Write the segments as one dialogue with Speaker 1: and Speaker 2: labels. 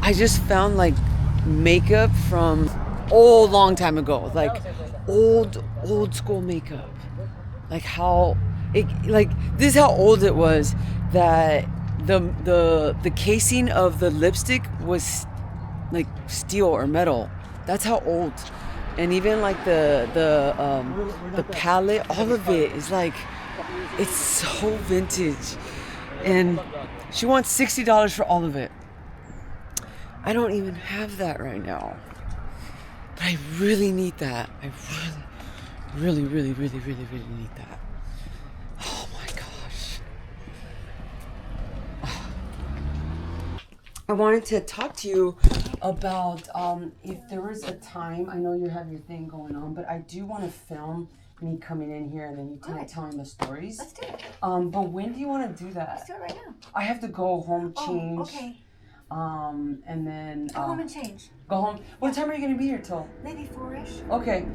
Speaker 1: I just found like makeup from old long time ago, like old school makeup. Like how it, like this is how old it was, that the casing of the lipstick was like steel or metal. That's how old. And even like the palette, all of it is like, it's so vintage. And she wants $60 for all of it. I don't even have that right now, but I really need that. I really need that. Oh my gosh. I wanted to talk to you about if there was a time, I know you have your thing going on, but I do want to film me coming in here and then you telling the stories.
Speaker 2: Let's do it.
Speaker 1: But when do you want to do that?
Speaker 2: Let's do it right now.
Speaker 1: I have to go home, change.
Speaker 2: Oh, okay.
Speaker 1: And then
Speaker 2: Go home and change.
Speaker 1: Go home. What time are you gonna be here till?
Speaker 2: Maybe 4-ish.
Speaker 1: Okay.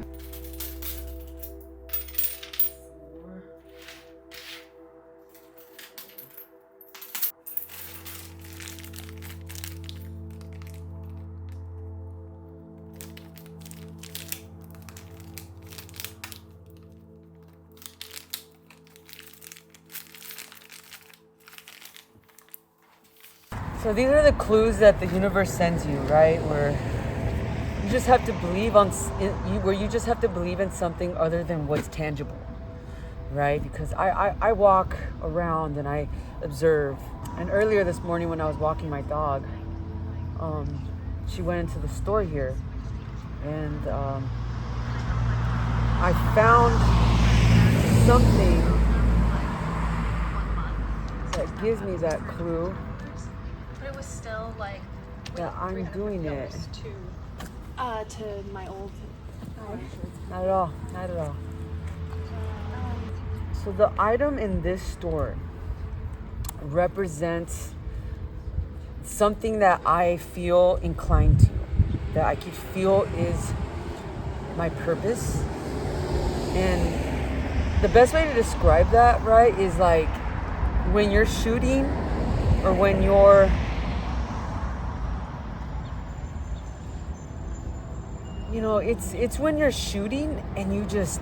Speaker 1: So these are the clues that the universe sends you, right? Where you just have to believe in something other than what's tangible, right? Because I walk around and I observe. And earlier this morning when I was walking my dog, she went into the store here, and I found something that gives me that clue.
Speaker 3: It was still like
Speaker 1: that I'm doing it.
Speaker 3: To my old.
Speaker 1: Not at all. Not at all. So the item in this store represents something that I feel inclined to, that I can feel is my purpose. And the best way to describe that, right, is like when you're shooting or when you're it's when you're shooting and you just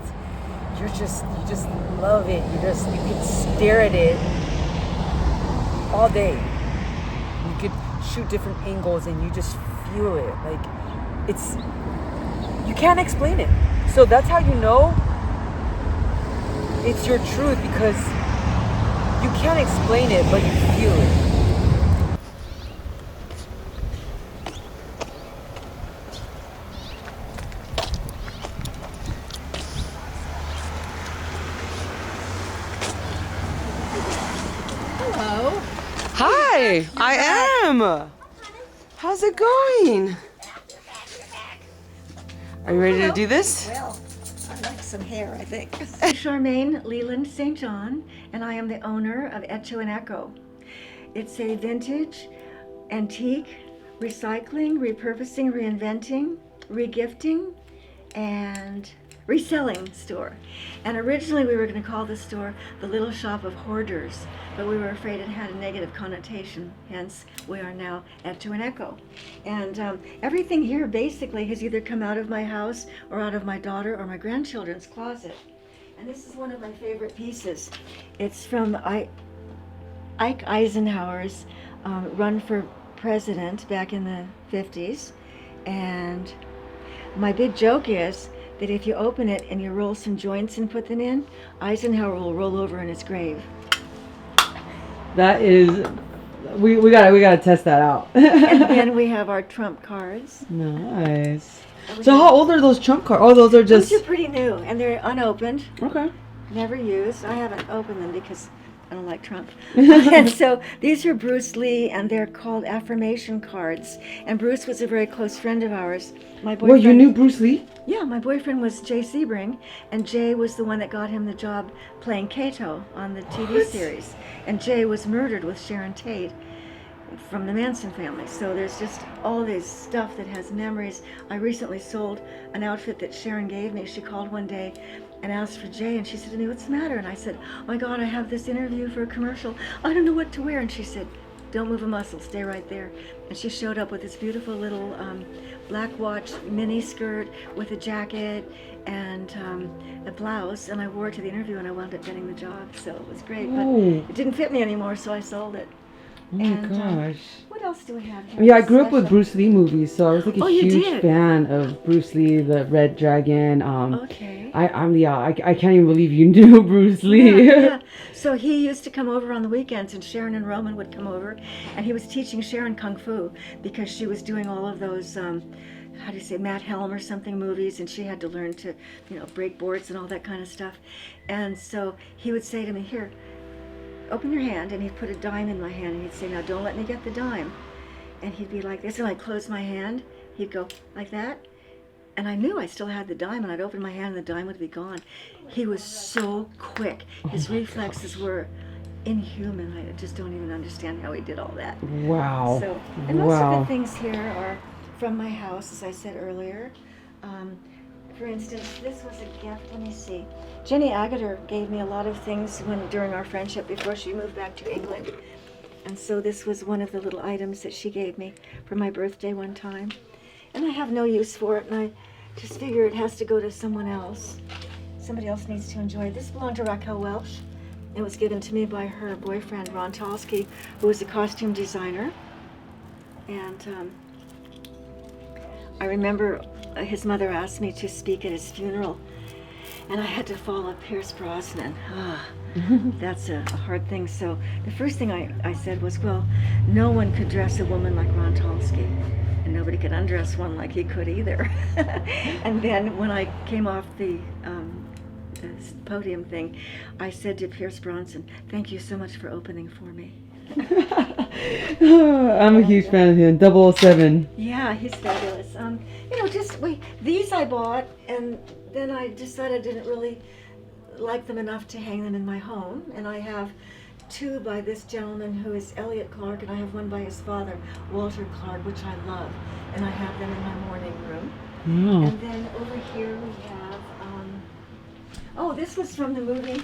Speaker 1: love it. You can stare at it all day. You could shoot different angles and you just feel it. Like you can't explain it. So that's how you know it's your truth, because you can't explain it, but you feel it. Hi, I am. How's it going? Are you ready to do this?
Speaker 2: Well, I like some hair, I think. I'm Charmaine Leland St. John, and I am the owner of Hecho and Echo. It's a vintage, antique, recycling, repurposing, reinventing, regifting, and reselling store. And originally we were going to call the store the Little Shop of Hoarders, but we were afraid it had a negative connotation, hence we are now Hecho and Echo. And everything here basically has either come out of my house or out of my daughter or my grandchildren's closet. And this is one of my favorite pieces. It's from Ike Eisenhower's run for president back in the 50s. And my big joke is that if you open it and you roll some joints and put them in, Eisenhower will roll over in his grave.
Speaker 1: That is, we gotta test that out.
Speaker 2: And then we have our trump cards.
Speaker 1: Nice. So how old are those trump cards? Oh, those are just...
Speaker 2: Those are pretty new, and they're unopened.
Speaker 1: Okay.
Speaker 2: Never used. I haven't opened them because I don't like Trump. And so these are Bruce Lee, and they're called affirmation cards. And Bruce was a very close friend of ours. My boyfriend.
Speaker 1: Well, you knew Bruce Lee?
Speaker 2: Yeah, my boyfriend was Jay Sebring, and Jay was the one that got him the job playing Hecho on the TV series. And Jay was murdered with Sharon Tate from the Manson family. So there's just all this stuff that has memories. I recently sold an outfit that Sharon gave me. She called one day and asked for Jay, and she said to me, "What's the matter?" And I said, "Oh my God, I have this interview for a commercial. I don't know what to wear." And she said, Don't move a muscle. Stay right there. And she showed up with this beautiful little black watch mini skirt with a jacket and a blouse, and I wore it to the interview, and I wound up getting the job. So it was great, but it didn't fit me anymore, so I sold it.
Speaker 4: Oh my gosh.
Speaker 2: What else do we have here?
Speaker 4: Yeah, I grew up with Bruce Lee movies, so I was like a
Speaker 2: you
Speaker 4: huge
Speaker 2: did?
Speaker 4: fan of Bruce Lee, the Red Dragon.
Speaker 2: Okay.
Speaker 4: I can't even believe you knew Bruce Lee.
Speaker 2: Yeah. So he used to come over on the weekends, and Sharon and Roman would come over, and he was teaching Sharon Kung Fu because she was doing all of those, how do you say, Matt Helm or something movies, and she had to learn to, break boards and all that kind of stuff. And so he would say to me, here, open your hand, and he'd put a dime in my hand, and he'd say, now don't let me get the dime. And he'd be like this, and I'd close my hand, he'd go like that, and I knew I still had the dime, and I'd open my hand and the dime would be gone. He was so quick. His reflexes were inhuman. I just don't even understand how he did all that.
Speaker 4: Wow.
Speaker 2: So, and most of the things here are from my house, as I said earlier. For instance, this was a gift. Let me see. Jenny Agater gave me a lot of things during our friendship before she moved back to England. And so this was one of the little items that she gave me for my birthday one time. And I have no use for it, and I just figure it has to go to someone else. Somebody else needs to enjoy it. This belonged to Raquel Welch. It was given to me by her boyfriend, Ron Talsky, who was a costume designer. And I remember his mother asked me to speak at his funeral, and I had to follow Pierce Brosnan. That's a hard thing. So the first thing I said was, well, no one could dress a woman like Ron Talsky, and nobody could undress one like he could either. And then when I came off the podium thing, I said to Pierce Brosnan, thank you so much for opening for me.
Speaker 4: I'm a huge fan of him. 007.
Speaker 2: Yeah, he's fabulous. These I bought, and then I decided I didn't really like them enough to hang them in my home. And I have two by this gentleman who is Elliot Clark, and I have one by his father, Walter Clark, which I love. And I have them in my morning room.
Speaker 4: Wow.
Speaker 2: And then over here we have, this was from the movie.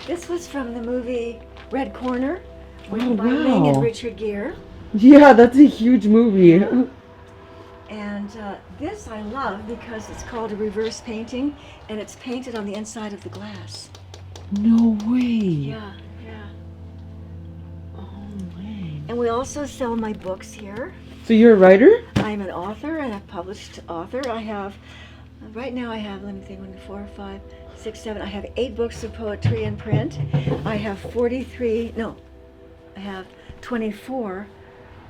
Speaker 2: This was from the movie Red Corner with by Ling and Richard Gere.
Speaker 4: Yeah, that's a huge movie.
Speaker 2: And this I love because it's called a reverse painting, and it's painted on the inside of the glass.
Speaker 4: No way.
Speaker 2: Yeah.
Speaker 4: Oh man.
Speaker 2: And we also sell my books here.
Speaker 4: So you're a writer?
Speaker 2: I'm an author and a published author. I have, right now I have, let me think, 1, 4, 5, 6, 7. I have 8 books of poetry in print. I have 24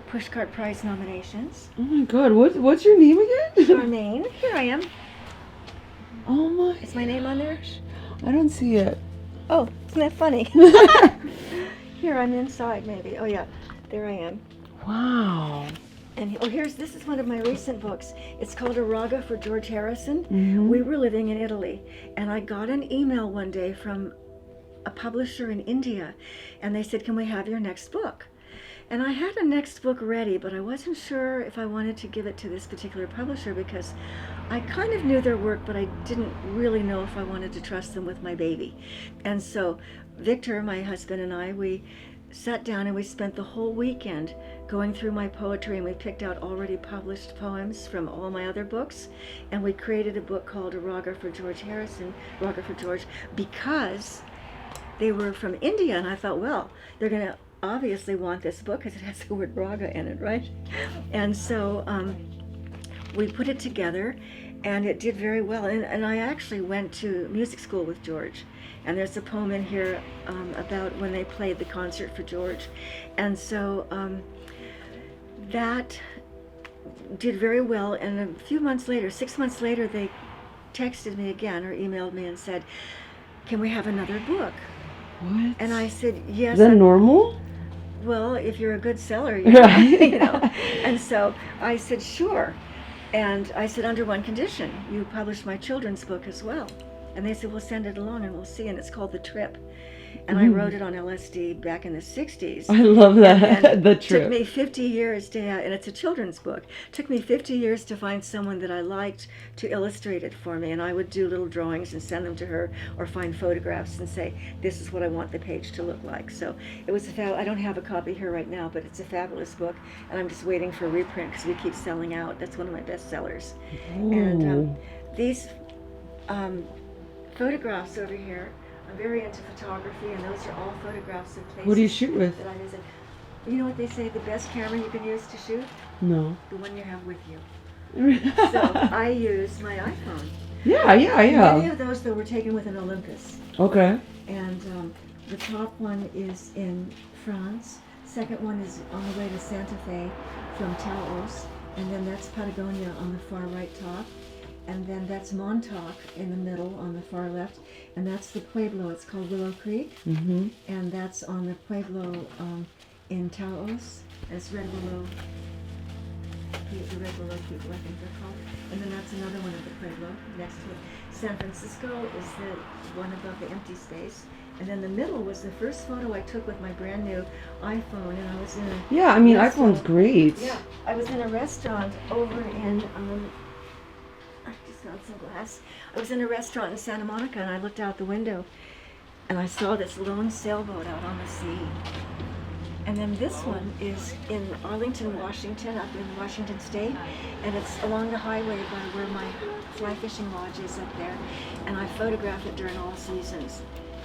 Speaker 2: Pushcart Prize nominations.
Speaker 4: Oh my god, what's your name again?
Speaker 2: Charmaine, here I am.
Speaker 4: Oh my.
Speaker 2: Is my name on there?
Speaker 4: I don't see it.
Speaker 2: Oh, isn't that funny? Here, I'm inside maybe. Oh yeah, there I am.
Speaker 4: Wow.
Speaker 2: And this is one of my recent books. It's called A Raga for George Harrison.
Speaker 4: Mm-hmm.
Speaker 2: We were living in Italy, and I got an email one day from a publisher in India, and they said, can we have your next book? And I had a next book ready, but I wasn't sure if I wanted to give it to this particular publisher because I kind of knew their work, but I didn't really know if I wanted to trust them with my baby. And so Victor, my husband, and I, we sat down and we spent the whole weekend going through my poetry, and we picked out already published poems from all my other books, and we created a book called A Raga for George Harrison, Raga for George, because they were from India, and I thought, well, they're going to obviously want this book because it has the word raga in it, right? And so we put it together, and it did very well. And I actually went to music school with George, and there's a poem in here about when they played the concert for George. And so that did very well, and a few months later, 6 months later, they texted me again or emailed me and said, can we have another book?
Speaker 4: What?
Speaker 2: And I said, yes.
Speaker 4: Is that normal?
Speaker 2: Well, if you're a good seller,
Speaker 4: Right.
Speaker 2: And so I said, sure. And I said, under one condition, you publish my children's book as well. And they said, we'll send it along and we'll see. And it's called The Trip. and I wrote it on LSD back in the 60s.
Speaker 4: I love that.
Speaker 2: And
Speaker 4: The
Speaker 2: it took
Speaker 4: trip.
Speaker 2: me 50 years to have, and it's a children's book. It took me 50 years to find someone that I liked to illustrate it for me, and I would do little drawings and send them to her, or find photographs and say, this is what I want the page to look like. So it was I don't have a copy here right now, but it's a fabulous book, and I'm just waiting for a reprint because we keep selling out. That's one of my best sellers. And these photographs over here, I'm very into photography, and those are all photographs of places
Speaker 4: What do you shoot with?
Speaker 2: that I visit. You know what they say, the best camera you can use to shoot?
Speaker 4: No.
Speaker 2: The one you have with you. So I use my iPhone.
Speaker 4: Yeah.
Speaker 2: Many of those, though, were taken with an Olympus.
Speaker 4: Okay.
Speaker 2: And the top one is in France. Second one is on the way to Santa Fe from Taos. And then that's Patagonia on the far right top. And then that's Montauk in the middle on the far left. And that's the Pueblo. It's called Willow Creek.
Speaker 4: Mm-hmm.
Speaker 2: And that's on the Pueblo in Taos. That's Red Willow. The Red Willow people, I think they're called. And then that's another one of the Pueblo next to it. San Francisco is the one above the empty space. And then the middle was the first photo I took with my brand new iPhone, and I was in a
Speaker 4: Yeah, I mean,
Speaker 2: restaurant.
Speaker 4: iPhone's great.
Speaker 2: Yeah, I was in a restaurant over in I just found some glass. I was in a restaurant in Santa Monica, and I looked out the window, and I saw this lone sailboat out on the sea. And then this one is in Arlington, Washington, up in Washington State, and it's along the highway by where my fly fishing lodge is up there, and I photograph it during all seasons.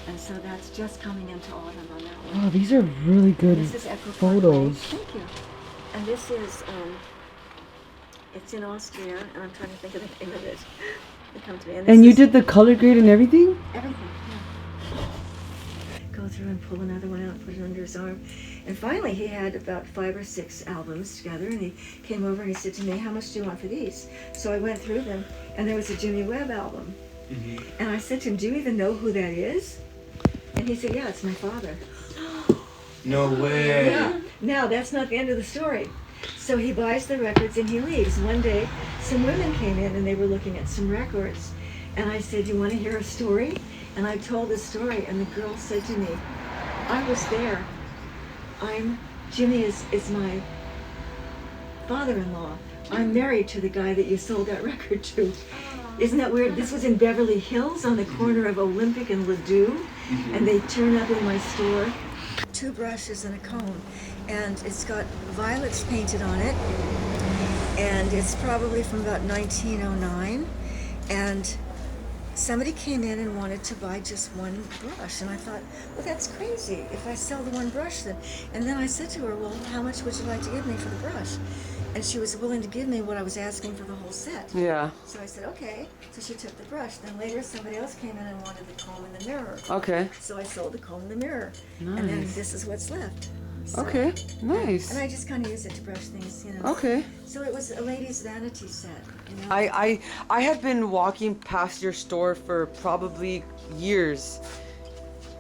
Speaker 2: And so that's just coming into autumn on that one.
Speaker 4: Wow, these are really good
Speaker 2: This is Echo
Speaker 4: photos.
Speaker 2: Thank you. And this is, it's in Austria, and I'm trying to think of the name of it. It come to me.
Speaker 4: And you
Speaker 2: this
Speaker 4: did the color grade and everything?
Speaker 2: everything. Yeah. Go through and pull another one out, put it under his arm. And finally, he had about 5 or 6 albums together, and he came over and he said to me, how much do you want for these? So I went through them, and there was a Jimmy Webb album. And I said to him, do you even know who that is? And he said, yeah, it's my father.
Speaker 5: No way.
Speaker 2: Yeah. Now, that's not the end of the story. So he buys the records and he leaves. One day, some women came in and they were looking at some records. And I said, you want to hear a story? And I told the story, and the girl said to me, I was there. Jimmy is my father-in-law. I'm married to the guy that you sold that record to. Isn't that weird? This was in Beverly Hills on the corner of Olympic and Ladue, and they turn up in my store. 2 brushes and a comb, and it's got violets painted on it, and it's probably from about 1909, and somebody came in and wanted to buy just one brush, and I thought, well, that's crazy if I sell the one brush then. And then I said to her, well, how much would you like to give me for the brush? And she was willing to give me what I was asking for the whole set.
Speaker 1: Yeah.
Speaker 2: So I said, okay. So she took the brush. Then later somebody else came in and wanted the comb and the mirror.
Speaker 1: Okay.
Speaker 2: So I sold the comb and the mirror.
Speaker 1: Nice.
Speaker 2: And then this is what's left. So,
Speaker 1: Okay. Nice.
Speaker 2: And I just kind of use it to brush things, you know.
Speaker 1: Okay.
Speaker 2: So it was a lady's vanity set, you know.
Speaker 1: I had been walking past your store for probably years,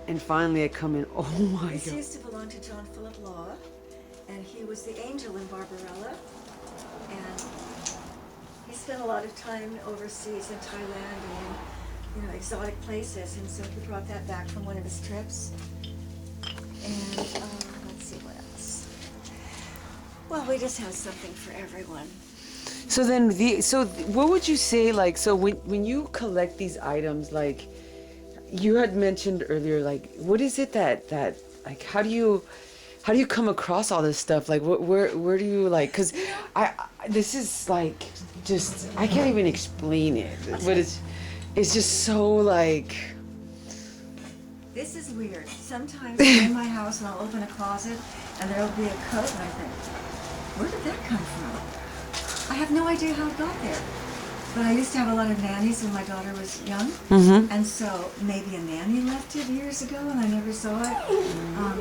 Speaker 1: and finally I come in. Oh my
Speaker 2: This
Speaker 1: god.
Speaker 2: used to belong to John Philip Law, and he was the angel in Barbarella. And he spent a lot of time overseas in Thailand and in, exotic places, and so he brought that back from one of his trips. And let's see what else. Well, we just have something for everyone.
Speaker 1: So then what would you say, like, so when you collect these items, like you had mentioned earlier, like what is it that like how do you come across all this stuff? Like where do you, like, cuz this is like just I can't even explain it. But it's just so like
Speaker 2: This is weird. Sometimes I'm in my house and I'll open a closet and there'll be a coat and I think, where did that come from? I have no idea how it got there. But I used to have a lot of nannies when my daughter was young.
Speaker 1: Mm-hmm.
Speaker 2: And so maybe a nanny left it years ago and I never saw it.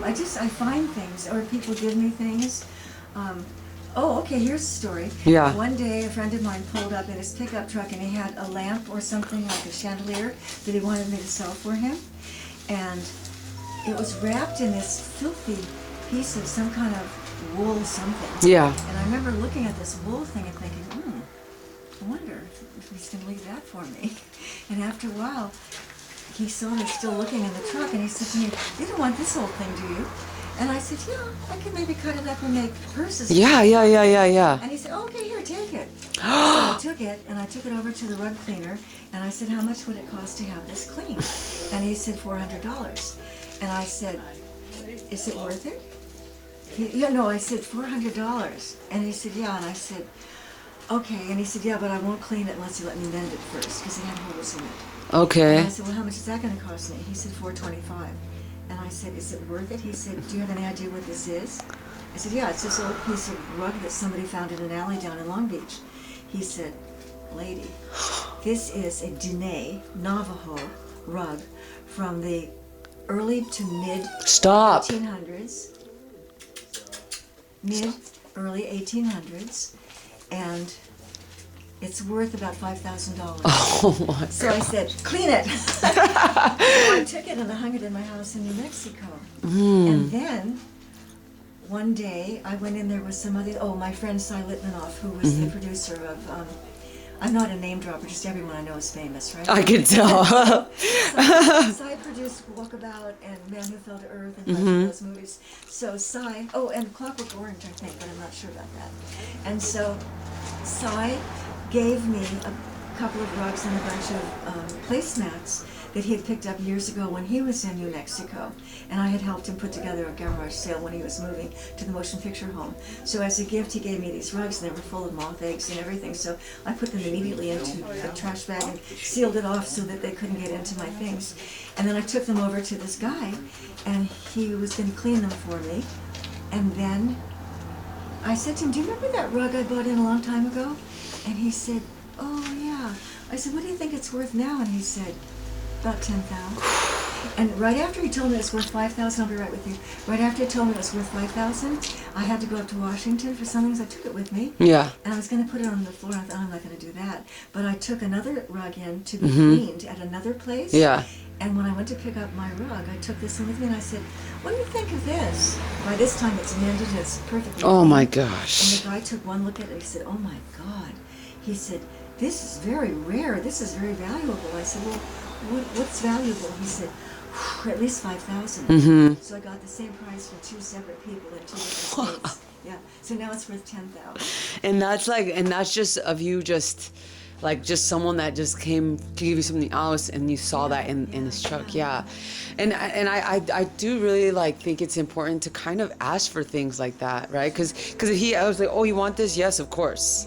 Speaker 2: I find things, or people give me things. Oh, okay, here's a story.
Speaker 1: Yeah.
Speaker 2: One day a friend of mine pulled up in his pickup truck and he had a lamp or something like a chandelier that he wanted me to sell for him. And it was wrapped in this filthy piece of some kind of wool something.
Speaker 1: Yeah.
Speaker 2: And I remember looking at this wool thing and thinking, I wonder if he's going to leave that for me. And after a while, he saw me still looking in the truck, and he said to me, "You don't want this whole thing, do you?" And I said, "Yeah, I can maybe cut it up and make purses."
Speaker 1: Yeah.
Speaker 2: And he said, "Oh, okay, here, take it." So I took it, and I took it over to the rug cleaner, and I said, "How much would it cost to have this cleaned?" And he said, $400. And I said, "Is it worth it?" I said, $400. And he said, "Yeah." And I said, "Okay." And he said, "Yeah, but I won't clean it unless you let me mend it first, because it had holes in it."
Speaker 1: Okay.
Speaker 2: And I said, "Well, how much is that going to cost me?" He said, $425. And I said, "Is it worth it?" He said, "Do you have any idea what this is?" I said, "Yeah, it's this old piece of rug that somebody found in an alley down in Long Beach." He said, "Lady, this is a Diné Navajo rug from the early to mid
Speaker 1: Stop.
Speaker 2: 1800s. Early 1800s, and it's worth about $5,000.
Speaker 1: Oh my
Speaker 2: So I said, "Clean it." So I took it and I hung it in my house in New Mexico. And then one day I went in there with some other, my friend Cy Litmanoff, who was the producer of, I'm not a name dropper, just everyone I know is famous, right?
Speaker 1: I can tell.
Speaker 2: Cy produced Walkabout and Man Who Fell to Earth and a bunch of those movies. So Cy, and Clockwork Orange, I think, but I'm not sure about that. And so Cy gave me a couple of rugs and a bunch of placemats that he had picked up years ago when he was in New Mexico. And I had helped him put together a garage sale when he was moving to the motion picture home. So as a gift, he gave me these rugs, and they were full of moth eggs and everything. So I put them immediately into a trash bag and sealed it off so that they couldn't get into my things. And then I took them over to this guy, and he was going to clean them for me. And then I said to him, "Do you remember that rug I bought in a long time ago?" And he said, "Oh, yeah." I said, "What do you think it's worth now?" And he said, "About $10,000. And right after he told me it was worth $5,000, I'll be right with you. Right after he told me it was worth $5,000, I had to go up to Washington for some things. I took it with me.
Speaker 1: Yeah.
Speaker 2: And I was going to put it on the floor. I thought, I'm not going to do that. But I took another rug in to be cleaned at another place.
Speaker 1: Yeah.
Speaker 2: And when I went to pick up my rug, I took this one with me, and I said, "What do you think of this?" By this time, it's mended and it's perfectly
Speaker 1: Oh
Speaker 2: clean.
Speaker 1: my
Speaker 2: And
Speaker 1: gosh.
Speaker 2: the guy took one look at it, and he said, "Oh my God." He said, "This is very rare. This is very valuable." I said, "Well, what's valuable?" He said, "At least $5,000. So I got the same price for two separate people in two different states. Yeah. So now it's worth $10,000.
Speaker 1: And that's just of you just someone that just came to give you something else, and you saw that in this truck. Yeah. And I do really think it's important to kind of ask for things like that, right? Because I was like, "Oh, you want this?" Yes, of course.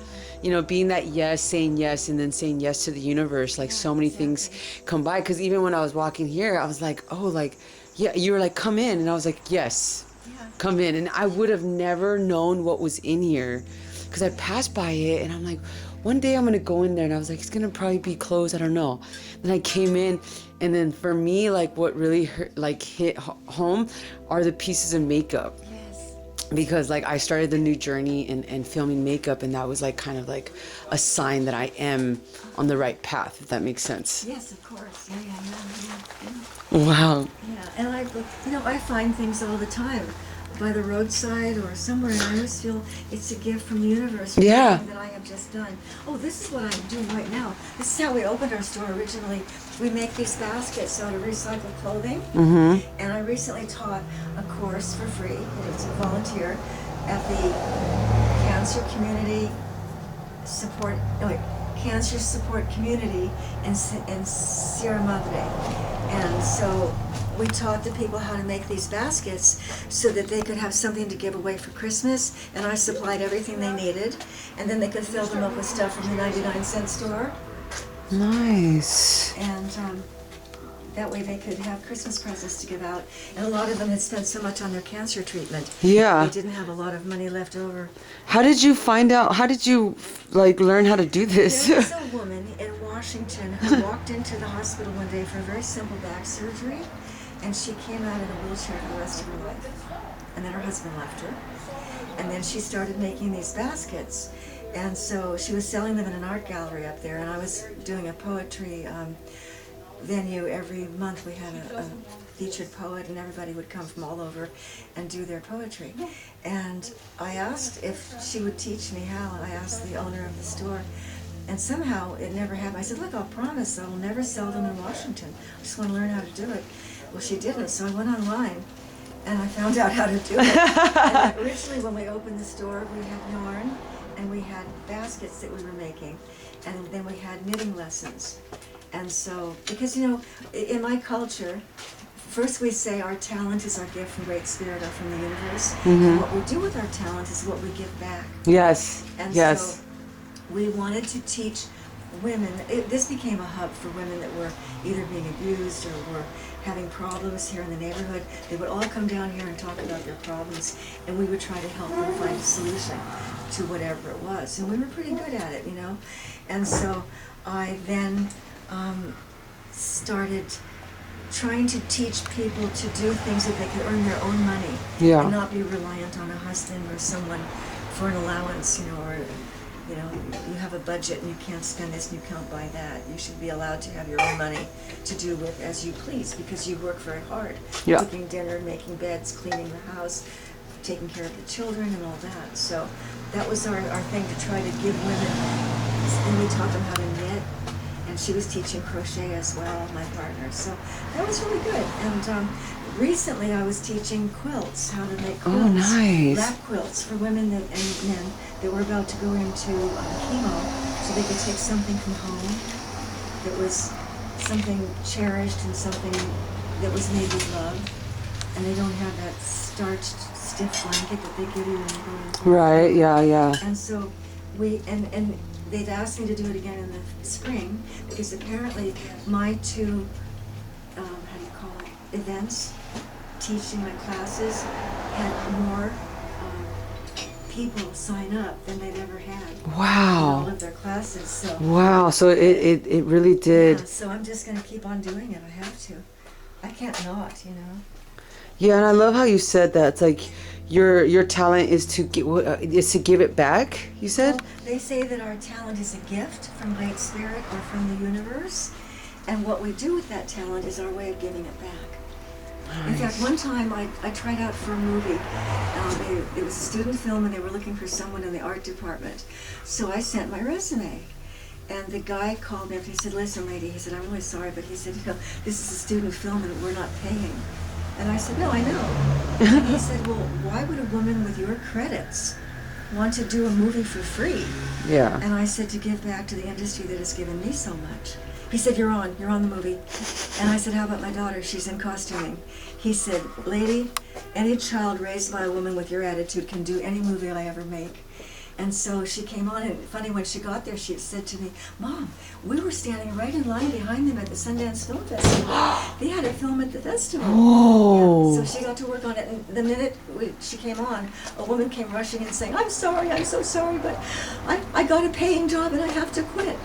Speaker 1: Being that yes, saying yes, and then saying yes to the universe, so many things come by. Because even when I was walking here, I was like, "Oh, yeah," you were like, "Come in," and I was like, "Yes, come in." And I would have never known what was in here, because I passed by it, and I'm like, one day I'm gonna go in there, and I was like, it's gonna probably be closed, I don't know. Then I came in, and then for me, what really hit home are the pieces of makeup. Because I started the new journey in filming makeup, and that was kind of a sign that I am on the right path, if that makes sense.
Speaker 2: Yes, of course. Yeah.
Speaker 1: Wow.
Speaker 2: Yeah, and I find things all the time by the roadside or somewhere, and I always feel it's a gift from the universe. For
Speaker 1: Yeah.
Speaker 2: something that I have just done. Oh, this is what I'm doing right now. This is how we opened our store originally. We make these baskets out of recycled clothing. And I recently taught a course for free. It's a volunteer at the Cancer Support Community in Sierra Madre. And so we taught the people how to make these baskets so that they could have something to give away for Christmas, and I supplied everything they needed, and then they could fill them up with stuff from the 99-cent store.
Speaker 1: Nice.
Speaker 2: And that way they could have Christmas presents to give out. And a lot of them had spent so much on their cancer treatment.
Speaker 1: Yeah.
Speaker 2: They didn't have a lot of money left over.
Speaker 1: How did you learn how to do this?
Speaker 2: There was a woman in Washington who walked into the hospital one day for a very simple back surgery, and she came out in a wheelchair for the rest of her life. And then her husband left her. And then she started making these baskets. And so she was selling them in an art gallery up there, and I was doing a poetry venue every month. We had a featured poet, and everybody would come from all over and do their poetry. And I asked if she would teach me how, and I asked the owner of the store, And somehow it never happened. I said, look, I'll promise I will never sell them in Washington. I just want to learn how to do it. Well, she didn't, so I went online and I found out how to do it. And originally when we opened the store, we had yarn and we had baskets that we were making. And then we had knitting lessons. And so, because you know, in my culture, first we say our talent is our gift from Great Spirit or from the universe. And what we do with our talent is what we give back.
Speaker 1: Yes.
Speaker 2: And
Speaker 1: Yes.
Speaker 2: so we wanted to teach women, this became a hub for women that were either being abused or were having problems here in the neighborhood. They would all come down here and talk about their problems, and we would try to help them find a solution to whatever it was. And we were pretty good at it, you know. And so I then started trying to teach people to do things that they could earn their own money and not be reliant on a husband or someone for an allowance, you know, or you know, you have a budget and you can't spend this and you can't buy that. You should be allowed to have your own money to do with as you please because you work very hard.
Speaker 1: Yeah.
Speaker 2: Cooking dinner, making beds, cleaning the house, taking care of the children and all that. So that was our thing to try to give women, and we taught them how to knit. And she was teaching crochet as well, my partner. So that was really good. And recently I was teaching quilts, how to make quilts.
Speaker 1: Oh, nice.
Speaker 2: Lap quilts for women and men that were about to go into chemo, so they could take something from home that was something cherished and something that was made with love. And they don't have that starched, stiff blanket that they give you when you go into
Speaker 1: Right, yeah.
Speaker 2: And so we, and they'd asked me to do it again in the spring because apparently my two, how do you call it, events, teaching my classes, had more people sign up than they'd ever had.
Speaker 1: Wow.
Speaker 2: In all of their classes. So
Speaker 1: Wow, so it really did.
Speaker 2: yeah, so I'm just going to keep on doing it. I have to. I can't not, you know.
Speaker 1: Yeah, and I love how you said that. It's like your talent is to give it back. You said.
Speaker 2: Well, they say that our talent is a gift from Great Spirit or from the universe, and what we do with that talent is our way of giving it back. In fact, one time I tried out for a movie. It was a student film, and they were looking for someone in the art department. So I sent my resume, and the guy called me up and he said, "Listen, lady," he said, "I'm really sorry, but he said, you know, this is a student film and we're not paying." And I said, "No, I know." And he said, "Well, why would a woman with your credits want to do a movie for free?"
Speaker 1: Yeah.
Speaker 2: And I said, "To give back to the industry that has given me so much." He said, you're on the movie." And I said, "How about my daughter? She's in costuming." He said, "Lady, any child raised by a woman with your attitude can do any movie I ever make." And so she came on, and funny, when she got there, she said to me, "Mom, we were standing right in line behind them at the Sundance Film Festival. They had a film at the festival."
Speaker 1: Whoa.
Speaker 2: Yeah, so she got to work on it, and the minute she came on, a woman came rushing in saying, "I'm sorry, I'm so sorry, but I got a paying job and I have to quit."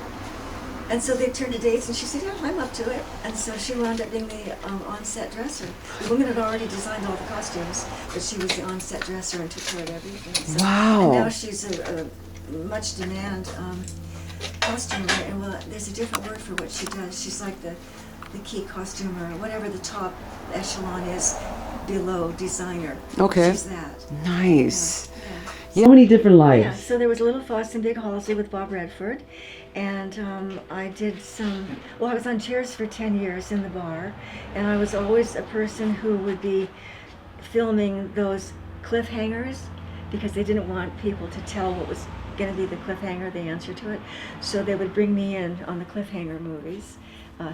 Speaker 2: And so they turned to dates, and she said, "Yeah, I'm up to it." And so she wound up being the on-set dresser. The woman had already designed all the costumes, but she was the on-set dresser and took care of everything. So,
Speaker 1: Wow.
Speaker 2: And now she's a much demand costumer, and well, there's a different word for what she does. She's like the key costumer, whatever the top echelon is below designer.
Speaker 1: Okay.
Speaker 2: She's that.
Speaker 1: Nice.
Speaker 2: Yeah.
Speaker 4: So many different lives.
Speaker 2: Yeah, so there was Little Foss and Big Halsey with Bob Redford, and I did I was on chairs for 10 years in the bar, and I was always a person who would be filming those cliffhangers because they didn't want people to tell what was going to be the cliffhanger, the answer to it, so they would bring me in on the cliffhanger movies.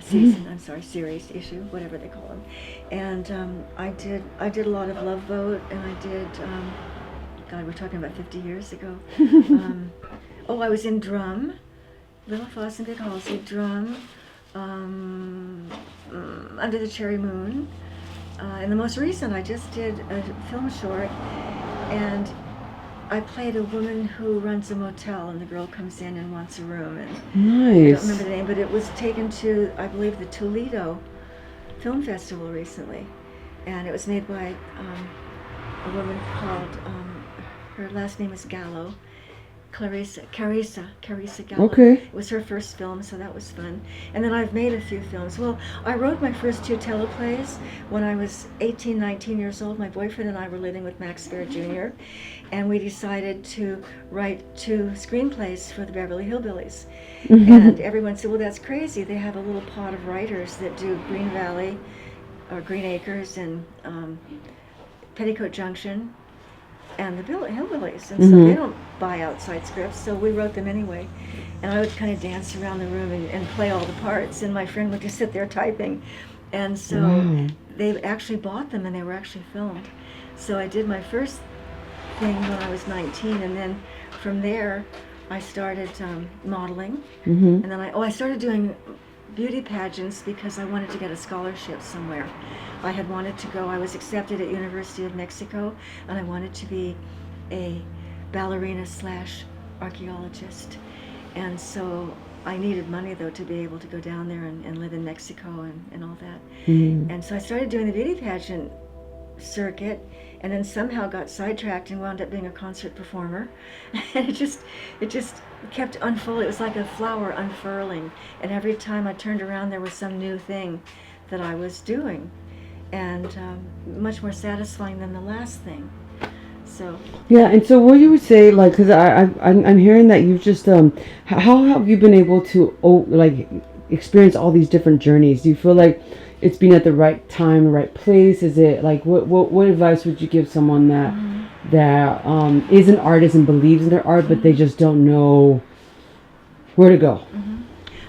Speaker 2: Series, issue, whatever they call them. And I did a lot of Love Boat, and I did, God, we're talking about 50 years ago. I was in Drum, Little Foss and Big Halsey, Drum, Under the Cherry Moon. And the most recent, I just did a film short, and I played a woman who runs a motel, and the girl comes in and wants a room. And I don't remember the name, but it was taken to, I believe, the Toledo Film Festival recently. And it was made by a woman called, her last name is Gallo, Carissa Gallup.
Speaker 4: Okay.
Speaker 2: It was her first film, so that was fun. And then I've made a few films. Well, I wrote my first 2 teleplays when I was 18, 19 years old. My boyfriend and I were living with Max Fair Jr., and we decided to write 2 screenplays for the Beverly Hillbillies. And everyone said, well, that's crazy. They have a little pod of writers that do Green Valley, or Green Acres, and Petticoat Junction, and the Hillbillies, and so they don't buy outside scripts, so we wrote them anyway. And I would kind of dance around the room and play all the parts, and my friend would just sit there typing. And so they actually bought them, and they were actually filmed. So I did my first thing when I was 19, and then from there I started modeling, and then I started doing beauty pageants because I wanted to get a scholarship somewhere. I had wanted to go, I was accepted at University of Mexico, and I wanted to be a ballerina / archaeologist. And so I needed money, though, to be able to go down there and live in Mexico and all that. And so I started doing the beauty pageant circuit, and then somehow got sidetracked and wound up being a concert performer. And it just kept unfolding. It was like a flower unfurling, and every time I turned around there was some new thing that I was doing, and much more satisfying than the last thing. So
Speaker 4: Yeah, and so what you would say, like, because I'm hearing that you've just how have you been able to like experience all these different journeys? Do you feel like it's been at the right time, the right place? Is it like what advice would you give someone that is an artist and believes in their art, but they just don't know where to go?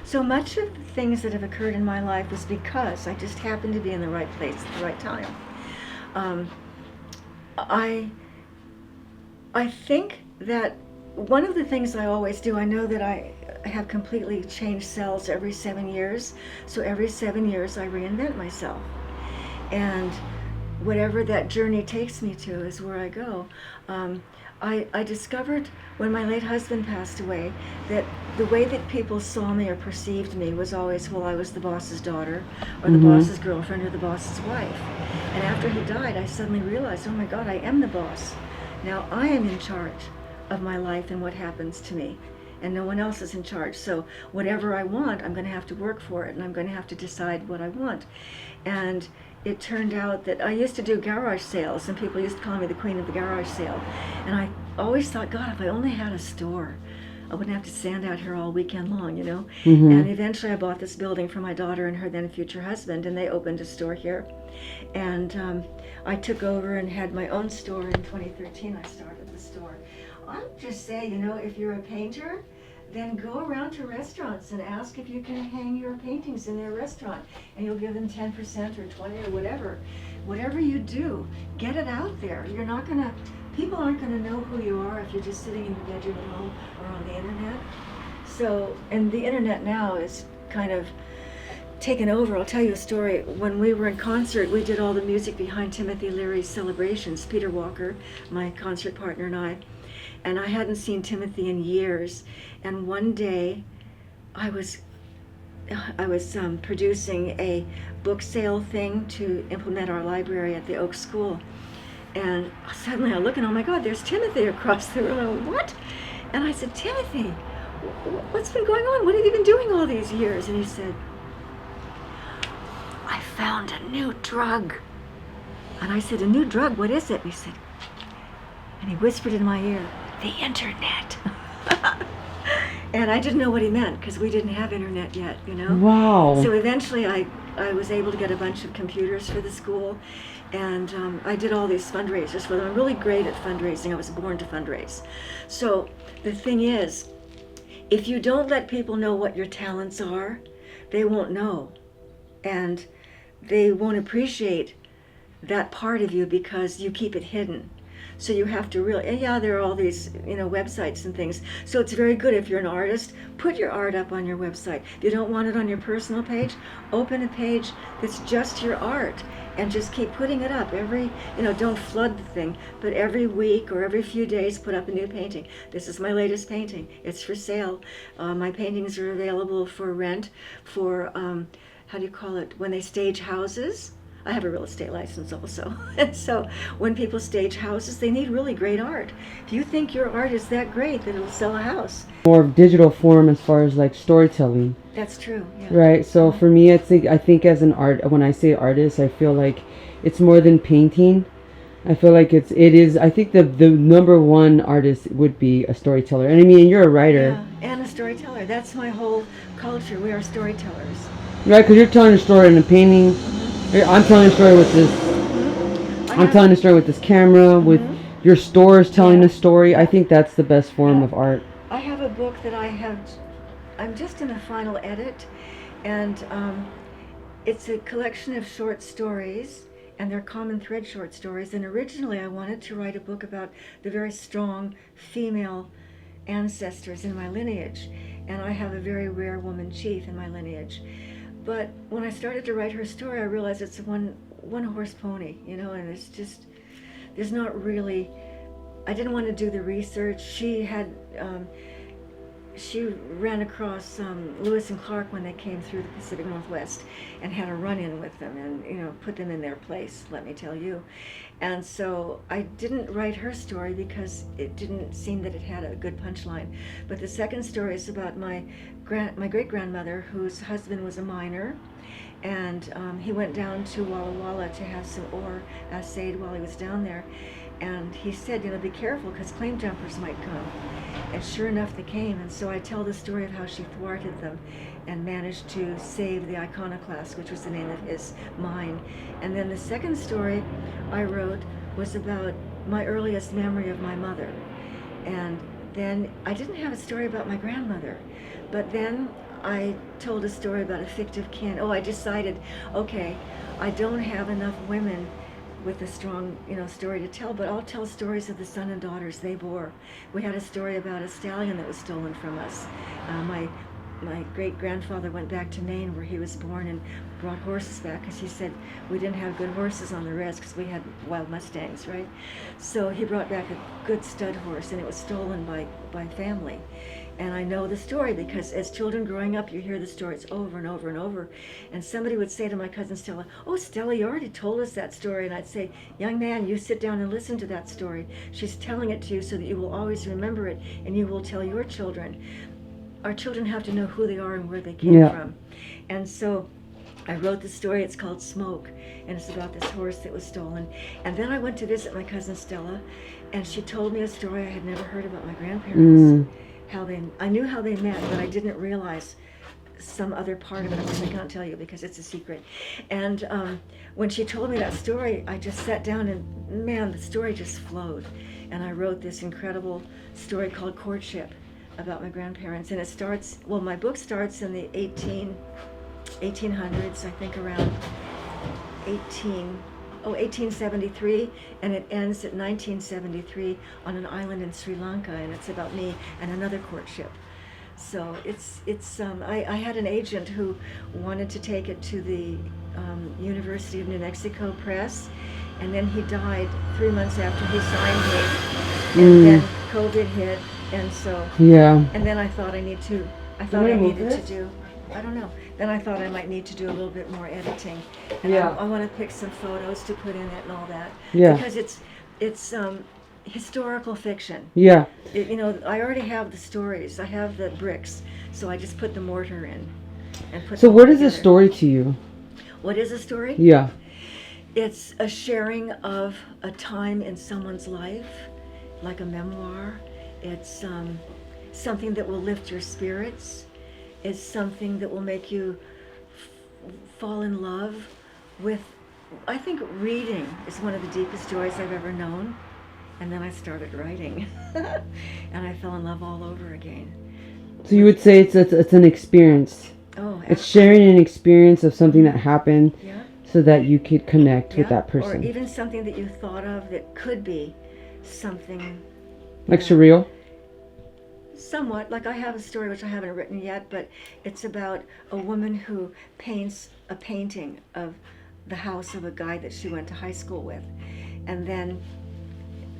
Speaker 2: So much of the things that have occurred in my life was because I just happened to be in the right place at the right time. I think that one of the things I always do, I know that I have completely changed cells every 7 years. So every 7 years I reinvent myself. And whatever that journey takes me to is where I go. I discovered when my late husband passed away that the way that people saw me or perceived me was always, well, I was the boss's daughter, or the boss's girlfriend, or the boss's wife. And after he died, I suddenly realized, oh my God, I am the boss. Now I am in charge of my life and what happens to me, and no one else is in charge. So whatever I want, I'm going to have to work for it, and I'm going to have to decide what I want. And it turned out that I used to do garage sales, and people used to call me the queen of the garage sale. And I always thought, God, if I only had a store, I wouldn't have to stand out here all weekend long, you know? And eventually I bought this building for my daughter and her then future husband, and they opened a store here. And I took over and had my own store in 2013. I started the store. I'll just say, you know, if you're a painter, then go around to restaurants and ask if you can hang your paintings in their restaurant, and you'll give them 10% or 20 or whatever. Whatever you do, get it out there. You're not gonna, people aren't gonna know who you are if you're just sitting in your bedroom at home or on the internet. So, and the internet now is kind of taken over. I'll tell you a story. When we were in concert, we did all the music behind Timothy Leary's celebrations, Peter Walker, my concert partner, and I hadn't seen Timothy in years. And one day, I was producing a book sale thing to implement our library at the Oak School. And suddenly I look and, oh my God, there's Timothy across the room. I went, what? And I said, Timothy, what's been going on? What have you been doing all these years? And he said, I found a new drug. And I said, a new drug? What is it? And he said, and he whispered in my ear, the internet. And I didn't know what he meant because we didn't have internet yet, you know?
Speaker 4: Wow.
Speaker 2: So eventually I was able to get a bunch of computers for the school, and I did all these fundraisers for them. I'm really great at fundraising. I was born to fundraise. So the thing is, if you don't let people know what your talents are, they won't know. And they won't appreciate that part of you because you keep it hidden. So you have to really, and yeah, there are all these, you know, websites and things. So it's very good if you're an artist, put your art up on your website. If you don't want it on your personal page, open a page that's just your art and just keep putting it up every, you know, don't flood the thing, but every week or every few days put up a new painting. This is my latest painting. It's for sale. My paintings are available for rent for, how do you call it, when they stage houses. I have a real estate license also. And so when people stage houses, they need really great art. If you think your art is that great that it'll sell a house.
Speaker 4: More of digital form as far as like storytelling.
Speaker 2: That's true. Yeah.
Speaker 4: Right. So for me, I think as an art, when I say artist, I feel like it's more than painting. I feel like it is. I think the number one artist would be a storyteller. And I mean, you're a writer,
Speaker 2: Yeah, and a storyteller. That's my whole culture. We are storytellers.
Speaker 4: right? Because you're telling a story in a painting. I'm telling a story with this. I'm telling a story with this camera. With your stores telling a story. I think that's the best form of art.
Speaker 2: I have a book that I'm just in a final edit, and it's a collection of short stories, and they're common thread short stories. And originally I wanted to write a book about the very strong female ancestors in my lineage, and I have a very rare woman chief in my lineage. But when I started to write her story, I realized it's a one horse pony, you know, and it's just, there's not really, I didn't want to do the research. She ran across Lewis and Clark when they came through the Pacific Northwest and had a run-in with them and, you know, put them in their place, let me tell you. And so I didn't write her story because it didn't seem that it had a good punchline. But the second story is about my great-grandmother, whose husband was a miner, and he went down to Walla Walla to have some ore assayed while he was down there. And he said, you know, be careful because claim jumpers might come. And sure enough, they came. And so I tell the story of how she thwarted them and managed to save the Iconoclast, which was the name of his mine. And then the second story I wrote was about my earliest memory of my mother. And then I didn't have a story about my grandmother, but then I told a story about a fictive kin. Oh, I decided, okay, I don't have enough women with a strong, you know, story to tell, but I'll tell stories of the son and daughters they bore. We had a story about a stallion that was stolen from us. My great-grandfather went back to Maine where he was born and brought horses back because he said we didn't have good horses on the res because we had wild mustangs, right? So he brought back a good stud horse and it was stolen by family. And I know the story because as children growing up, you hear the stories over and over and over. And somebody would say to my cousin Stella, oh, Stella, you already told us that story. And I'd say, young man, you sit down and listen to that story. She's telling it to you so that you will always remember it and you will tell your children. Our children have to know who they are and where they came from. And so I wrote the story. It's called Smoke, and it's about this horse that was stolen. And then I went to visit my cousin Stella, and she told me a story I had never heard about my grandparents. I knew how they met, but I didn't realize some other part of it, which I can't tell you because it's a secret. And when she told me that story, I just sat down and, man, the story just flowed. And I wrote this incredible story called Courtship about my grandparents. And it starts, well, my book starts in the 1800s, I think around 1873, and it ends at 1973 on an island in Sri Lanka, and it's about me and another courtship. So I had an agent who wanted to take it to the University of New Mexico Press, and then he died 3 months after he signed me, and then COVID hit, and so and then I thought I needed to do. I don't know. Then I thought I might need to do a little bit more editing. And I want to pick some photos to put in it and all that. Yeah. Because it's historical fiction. Yeah. You know, I already have the stories. I have the bricks. So I just put the mortar in and put. So what is a story to you? What is a story? Yeah. It's a sharing of a time in someone's life, like a memoir. It's something that will lift your spirits. Is something that will make you fall in love with. I think reading is one of the deepest joys I've ever known. And then I started writing and I fell in love all over again. So you would say it's an experience. Oh, absolutely. It's sharing an experience of something that happened so that you could connect with that person. Or even something that you thought of that could be something. Like surreal? Somewhat. Like I have a story which I haven't written yet, but it's about a woman who paints a painting of the house of a guy that she went to high school with. And then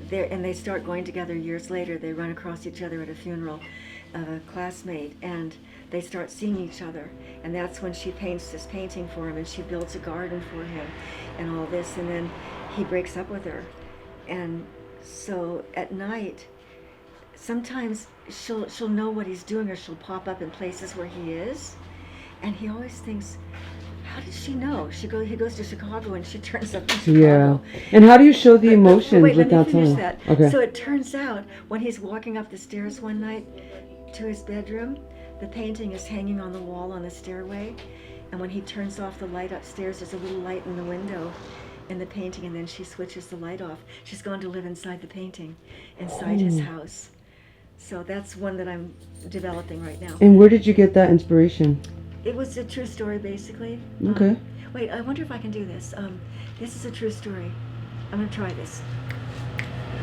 Speaker 2: they start going together years later. They run across each other at a funeral. a classmate, and they start seeing each other, and that's when she paints this painting for him, and she builds a garden for him and all this, and then he breaks up with her. And so at night, sometimes she'll know what he's doing, or she'll pop up in places where he is, and he always thinks, how did she know? He goes to Chicago and she turns up in Chicago.
Speaker 4: Yeah. And how do you show the emotions
Speaker 2: Wait, let me
Speaker 4: without
Speaker 2: finish
Speaker 4: telling?
Speaker 2: that.
Speaker 4: Okay.
Speaker 2: So it turns out when he's walking up the stairs one night to his bedroom, the painting is hanging on the wall on the stairway, and when he turns off the light upstairs, there's a little light in the window in the painting, and then she switches the light off. She's gone to live inside the painting, inside his house. So that's one that I'm developing right now.
Speaker 4: And where did you get that inspiration?
Speaker 2: It was a true story, basically.
Speaker 4: Okay.
Speaker 2: Wait, I wonder if I can do this. This is a true story. I'm going to try this.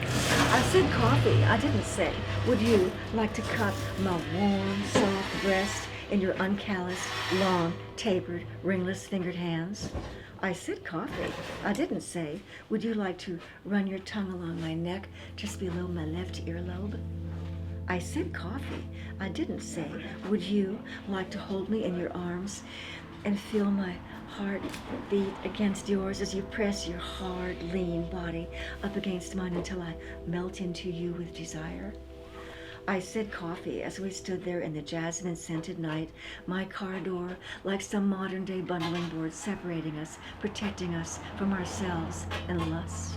Speaker 2: I said coffee. I didn't say, would you like to cut my warm, soft breast in your uncalloused, long, tapered, ringless, fingered hands? I said coffee. I didn't say, would you like to run your tongue along my neck just below my left earlobe? I said coffee. I didn't say, would you like to hold me in your arms and feel my heart beat against yours as you press your hard, lean body up against mine until I melt into you with desire? I said coffee as we stood there in the jasmine-scented night, my car door like some modern-day bundling board separating us, protecting us from ourselves and lust.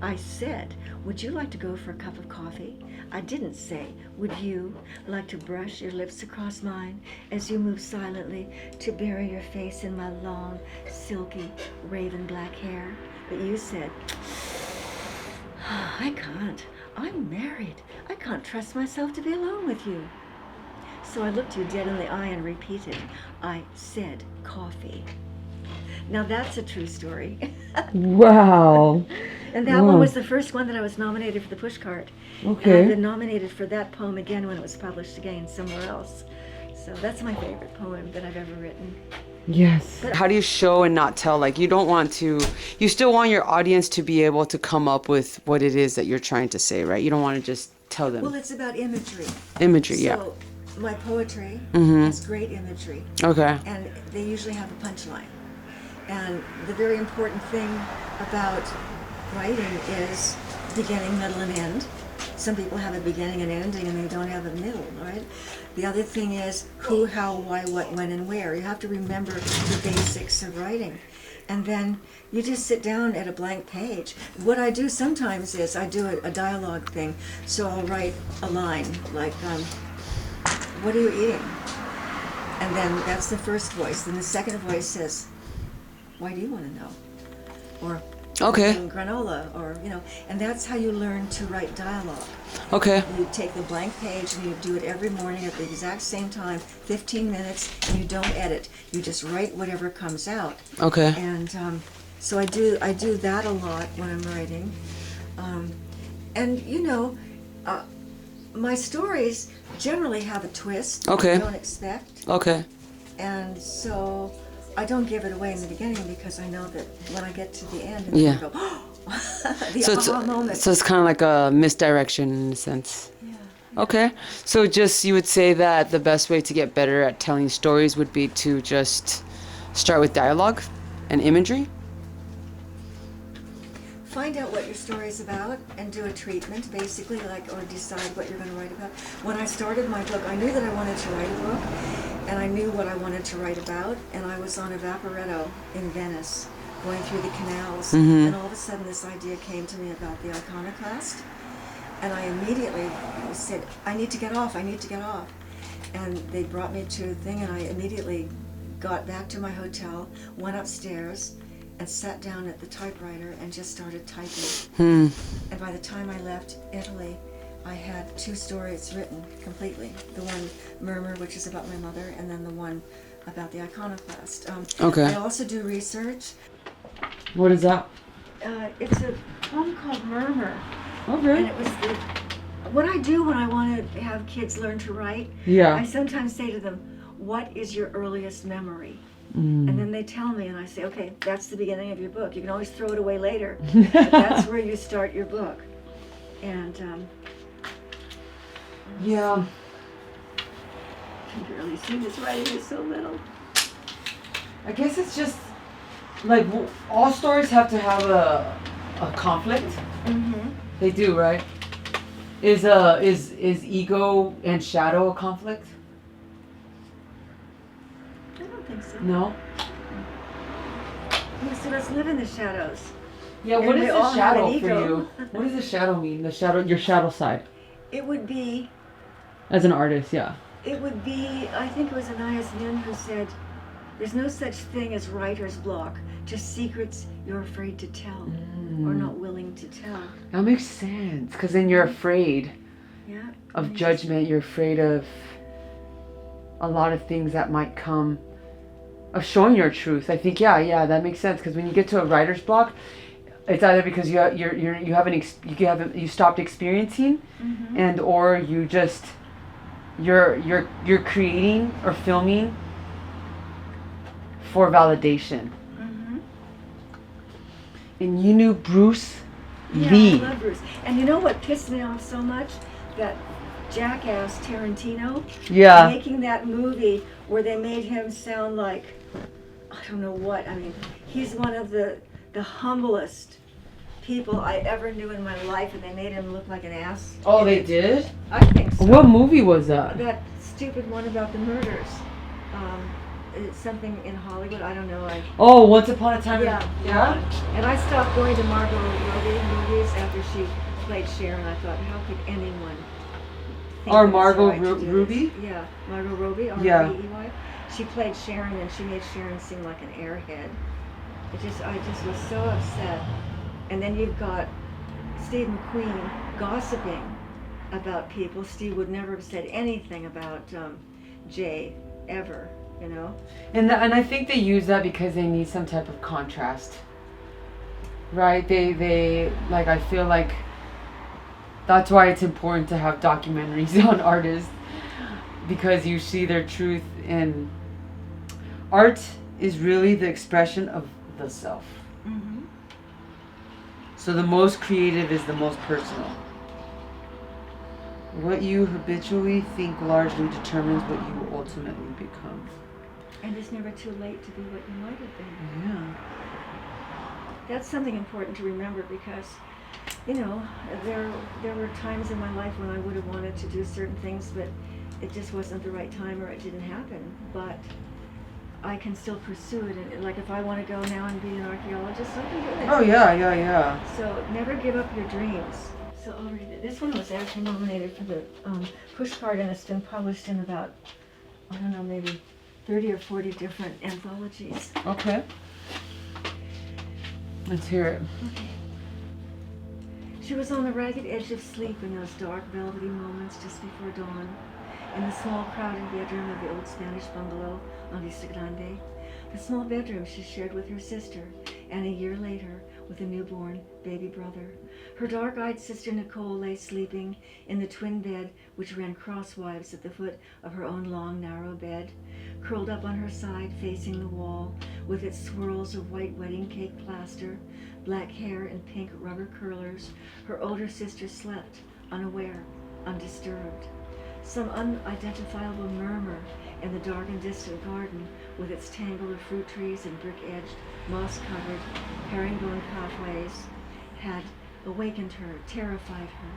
Speaker 2: I said, would you like to go for a cup of coffee? I didn't say, would you like to brush your lips across mine as you move silently to bury your face in my long, silky, raven black hair? But you said, I can't. I'm married. I can't trust myself to be alone with you. So I looked you dead in the eye and repeated, I said coffee. Now that's a true story.
Speaker 4: Wow.
Speaker 2: And that one was the first one that I was nominated for the pushcart.
Speaker 4: Okay.
Speaker 2: And I've been nominated for that poem again when it was published again somewhere else. So that's my favorite poem that I've ever written.
Speaker 4: Yes.
Speaker 1: How do you show and not tell? Like, you don't want to, you still want your audience to be able to come up with what it is that you're trying to say, right? You don't want to just tell them.
Speaker 2: Well, it's about imagery.
Speaker 1: Imagery, yeah.
Speaker 2: So my poetry has great imagery.
Speaker 1: Okay.
Speaker 2: And they usually have a punchline. And the very important thing about writing is beginning, middle, and end. Some people have a beginning and ending and they don't have a middle, right? The other thing is who, how, why, what, when, and where. You have to remember the basics of writing. And then you just sit down at a blank page. What I do sometimes is I do a dialogue thing. So I'll write a line like, what are you eating? And then that's the first voice. Then the second voice says, why do you want to know? Or
Speaker 1: Okay.
Speaker 2: granola, or and that's how you learn to write dialogue.
Speaker 1: Okay.
Speaker 2: You take the blank page and you do it every morning at the exact same time, 15 minutes, and you don't edit. You just write whatever comes out.
Speaker 1: Okay.
Speaker 2: And so I do that a lot when I'm writing. And my stories generally have a twist.
Speaker 1: Okay.
Speaker 2: I don't expect.
Speaker 1: Okay.
Speaker 2: And so I don't give it away in the beginning because I know that when I get to the end, and
Speaker 1: Yeah.
Speaker 2: I go, oh, the
Speaker 1: So
Speaker 2: aha moment.
Speaker 1: it's kind of like a misdirection in a sense.
Speaker 2: Yeah.
Speaker 1: Okay. So just, you would say that the best way to get better at telling stories would be to just start with dialogue and imagery?
Speaker 2: Find out what your story is about and do a treatment, basically, or decide what you're going to write about. When I started my book, I knew that I wanted to write a book, and I knew what I wanted to write about, and I was on a vaporetto in Venice, going through the canals, and all of a sudden this idea came to me about the iconoclast, and I immediately said, I need to get off. And they brought me to a thing, and I immediately got back to my hotel, went upstairs, and sat down at the typewriter and just started typing. And by the time I left Italy, I had 2 stories written completely. The one, Murmur, which is about my mother, and then the one about the iconoclast.
Speaker 1: Okay.
Speaker 2: I also do research.
Speaker 4: What is that?
Speaker 2: It's a poem called Murmur.
Speaker 4: Okay.
Speaker 2: And it was what I do when I want to have kids learn to write.
Speaker 4: Yeah.
Speaker 2: I sometimes say to them, what is your earliest memory? And then they tell me, and I say, okay, that's the beginning of your book. You can always throw it away later, but that's where you start your book. And
Speaker 4: Yeah.
Speaker 2: can barely see this writing is so little.
Speaker 1: I guess it's just like all stories have to have a conflict.
Speaker 2: Mm-hmm.
Speaker 1: They do, right? Is ego and shadow a conflict?
Speaker 2: I don't think so.
Speaker 1: No.
Speaker 2: So let's live in the shadows.
Speaker 1: Yeah.
Speaker 2: And
Speaker 1: What is
Speaker 2: we
Speaker 1: the
Speaker 2: all have an
Speaker 1: shadow for
Speaker 2: ego.
Speaker 1: you? What does the shadow mean? The shadow, your shadow side.
Speaker 2: It would be,
Speaker 4: As an artist, yeah.
Speaker 2: I think it was Anais Nin who said, there's no such thing as writer's block, just secrets you're afraid to tell or not willing to tell.
Speaker 1: That makes sense, because then you're afraid
Speaker 2: Yeah.
Speaker 1: of judgment. You're afraid of a lot of things that might come, of showing your truth. I think, yeah, that makes sense. Because when you get to a writer's block, it's either because you stopped experiencing, and or you just you're creating or filming for validation. And you knew Bruce
Speaker 2: Yeah,
Speaker 1: Lee.
Speaker 2: I love Bruce. And you know what pissed me off so much? That jackass Tarantino
Speaker 1: Yeah.
Speaker 2: making that movie where they made him sound like, I don't know what. I mean, he's one of the humblest people I ever knew in my life, and they made him look like an ass.
Speaker 1: Oh, they did?
Speaker 2: I think so.
Speaker 4: What movie was that?
Speaker 2: That stupid one about the murders. It's something in Hollywood. I don't know.
Speaker 1: Oh, Once Upon a Time.
Speaker 2: Yeah. And I stopped going to Margot Robbie movies after she played Sharon. I thought, how could anyone think
Speaker 1: Or
Speaker 2: that it's
Speaker 1: Margot
Speaker 2: right to do
Speaker 1: Ruby?
Speaker 2: this? Yeah, Margot Robbie,
Speaker 1: Yeah.
Speaker 2: R-O-B-E-Y. She played Sharon, and she made Sharon seem like an airhead. I just was so upset. And then you've got Steve McQueen gossiping about people. Steve would never have said anything about Jay ever, you know?
Speaker 1: And I think they use that because they need some type of contrast. Right? They like, I feel like that's why it's important to have documentaries on artists, because you see their truth, and art is really the expression of the self. So the most creative is the most personal. What you habitually think largely determines what you ultimately become.
Speaker 2: And it's never too late to be what you might have been.
Speaker 1: Yeah.
Speaker 2: That's something important to remember, because, you know, there were times in my life when I would have wanted to do certain things, but it just wasn't the right time, or it didn't happen. But I can still pursue it. And like, if I want to go now and be an archaeologist, I can do it.
Speaker 1: Oh yeah.
Speaker 2: So never give up your dreams. So I'll read it. This one was actually nominated for the Pushcart, and it's been published in about, I don't know, maybe 30 or 40 different anthologies.
Speaker 1: Okay. Let's hear it.
Speaker 2: Okay. She was on the ragged edge of sleep in those dark, velvety moments just before dawn, in the small, crowded bedroom of the old Spanish bungalow on Vista Grande, the small bedroom she shared with her sister, and a year later with a newborn baby brother. Her dark-eyed sister Nicole lay sleeping in the twin bed which ran crosswise at the foot of her own long, narrow bed, curled up on her side facing the wall, with its swirls of white wedding cake plaster, black hair and pink rubber curlers. Her older sister slept, unaware, undisturbed. Some unidentifiable murmur in the dark and distant garden, with its tangle of fruit trees and brick-edged, moss-covered, herringbone pathways, had awakened her, terrified her.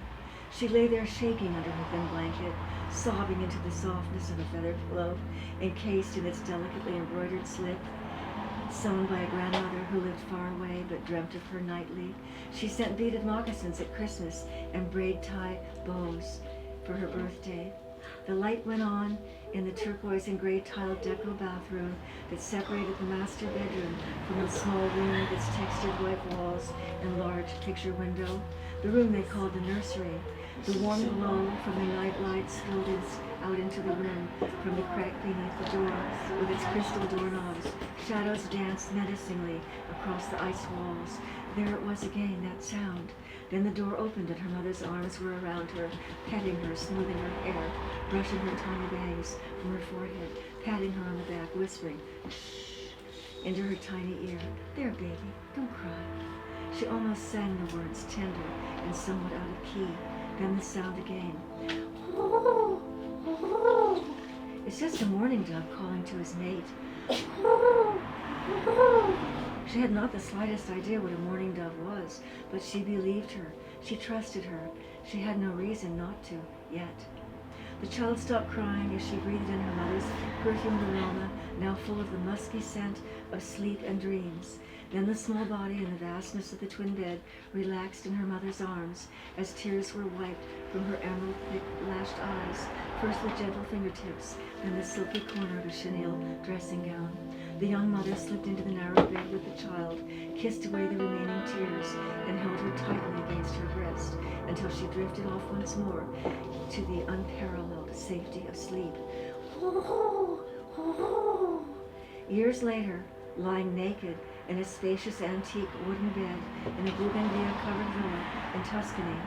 Speaker 2: She lay there shaking under her thin blanket, sobbing into the softness of a feather pillow, encased in its delicately embroidered slip, sewn by a grandmother who lived far away but dreamt of her nightly. She sent beaded moccasins at Christmas and braid tie bows for her birthday. The light went on in the turquoise and gray tiled deco bathroom that separated the master bedroom from the small room with its textured white walls and large picture window, the room they called the nursery. The warm glow from the night light spilled out into the room from the crack beneath the door with its crystal doorknobs. Shadows danced menacingly across the ice walls. There it was again, that sound. Then the door opened and her mother's arms were around her, petting her, smoothing her hair, brushing her tiny bangs from her forehead, patting her on the back, whispering, shh, into her tiny ear. There, baby, don't cry. She almost sang the words, tender and somewhat out of key. Then the sound again. It's just a mourning dove calling to his mate. She had not the slightest idea what a mourning dove was, but she believed her. She trusted her. She had no reason not to, yet. The child stopped crying as she breathed in her mother's perfumed aroma, now full of the musky scent of sleep and dreams. Then the small body in the vastness of the twin bed relaxed in her mother's arms as tears were wiped from her emerald thick lashed eyes, first with gentle fingertips, then the silky corner of a chenille dressing gown. The young mother slipped into the narrow bed with the child, kissed away the remaining tears, and held her tightly against her breast until she drifted off once more to the unparalleled safety of sleep. Years later, lying naked in a spacious antique wooden bed in a bougainvillea-covered villa in Tuscany,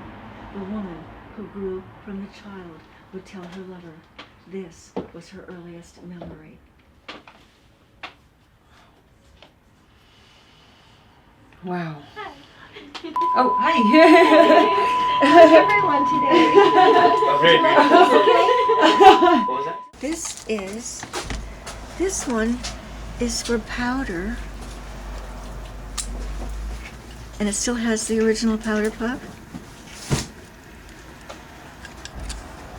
Speaker 2: the woman who grew from the child would tell her lover this was her earliest memory.
Speaker 1: Wow.
Speaker 3: Hi.
Speaker 1: Oh, hi.
Speaker 2: How's everyone today?
Speaker 5: Okay. What was that?
Speaker 2: This one is for powder. And it still has the original powder puff.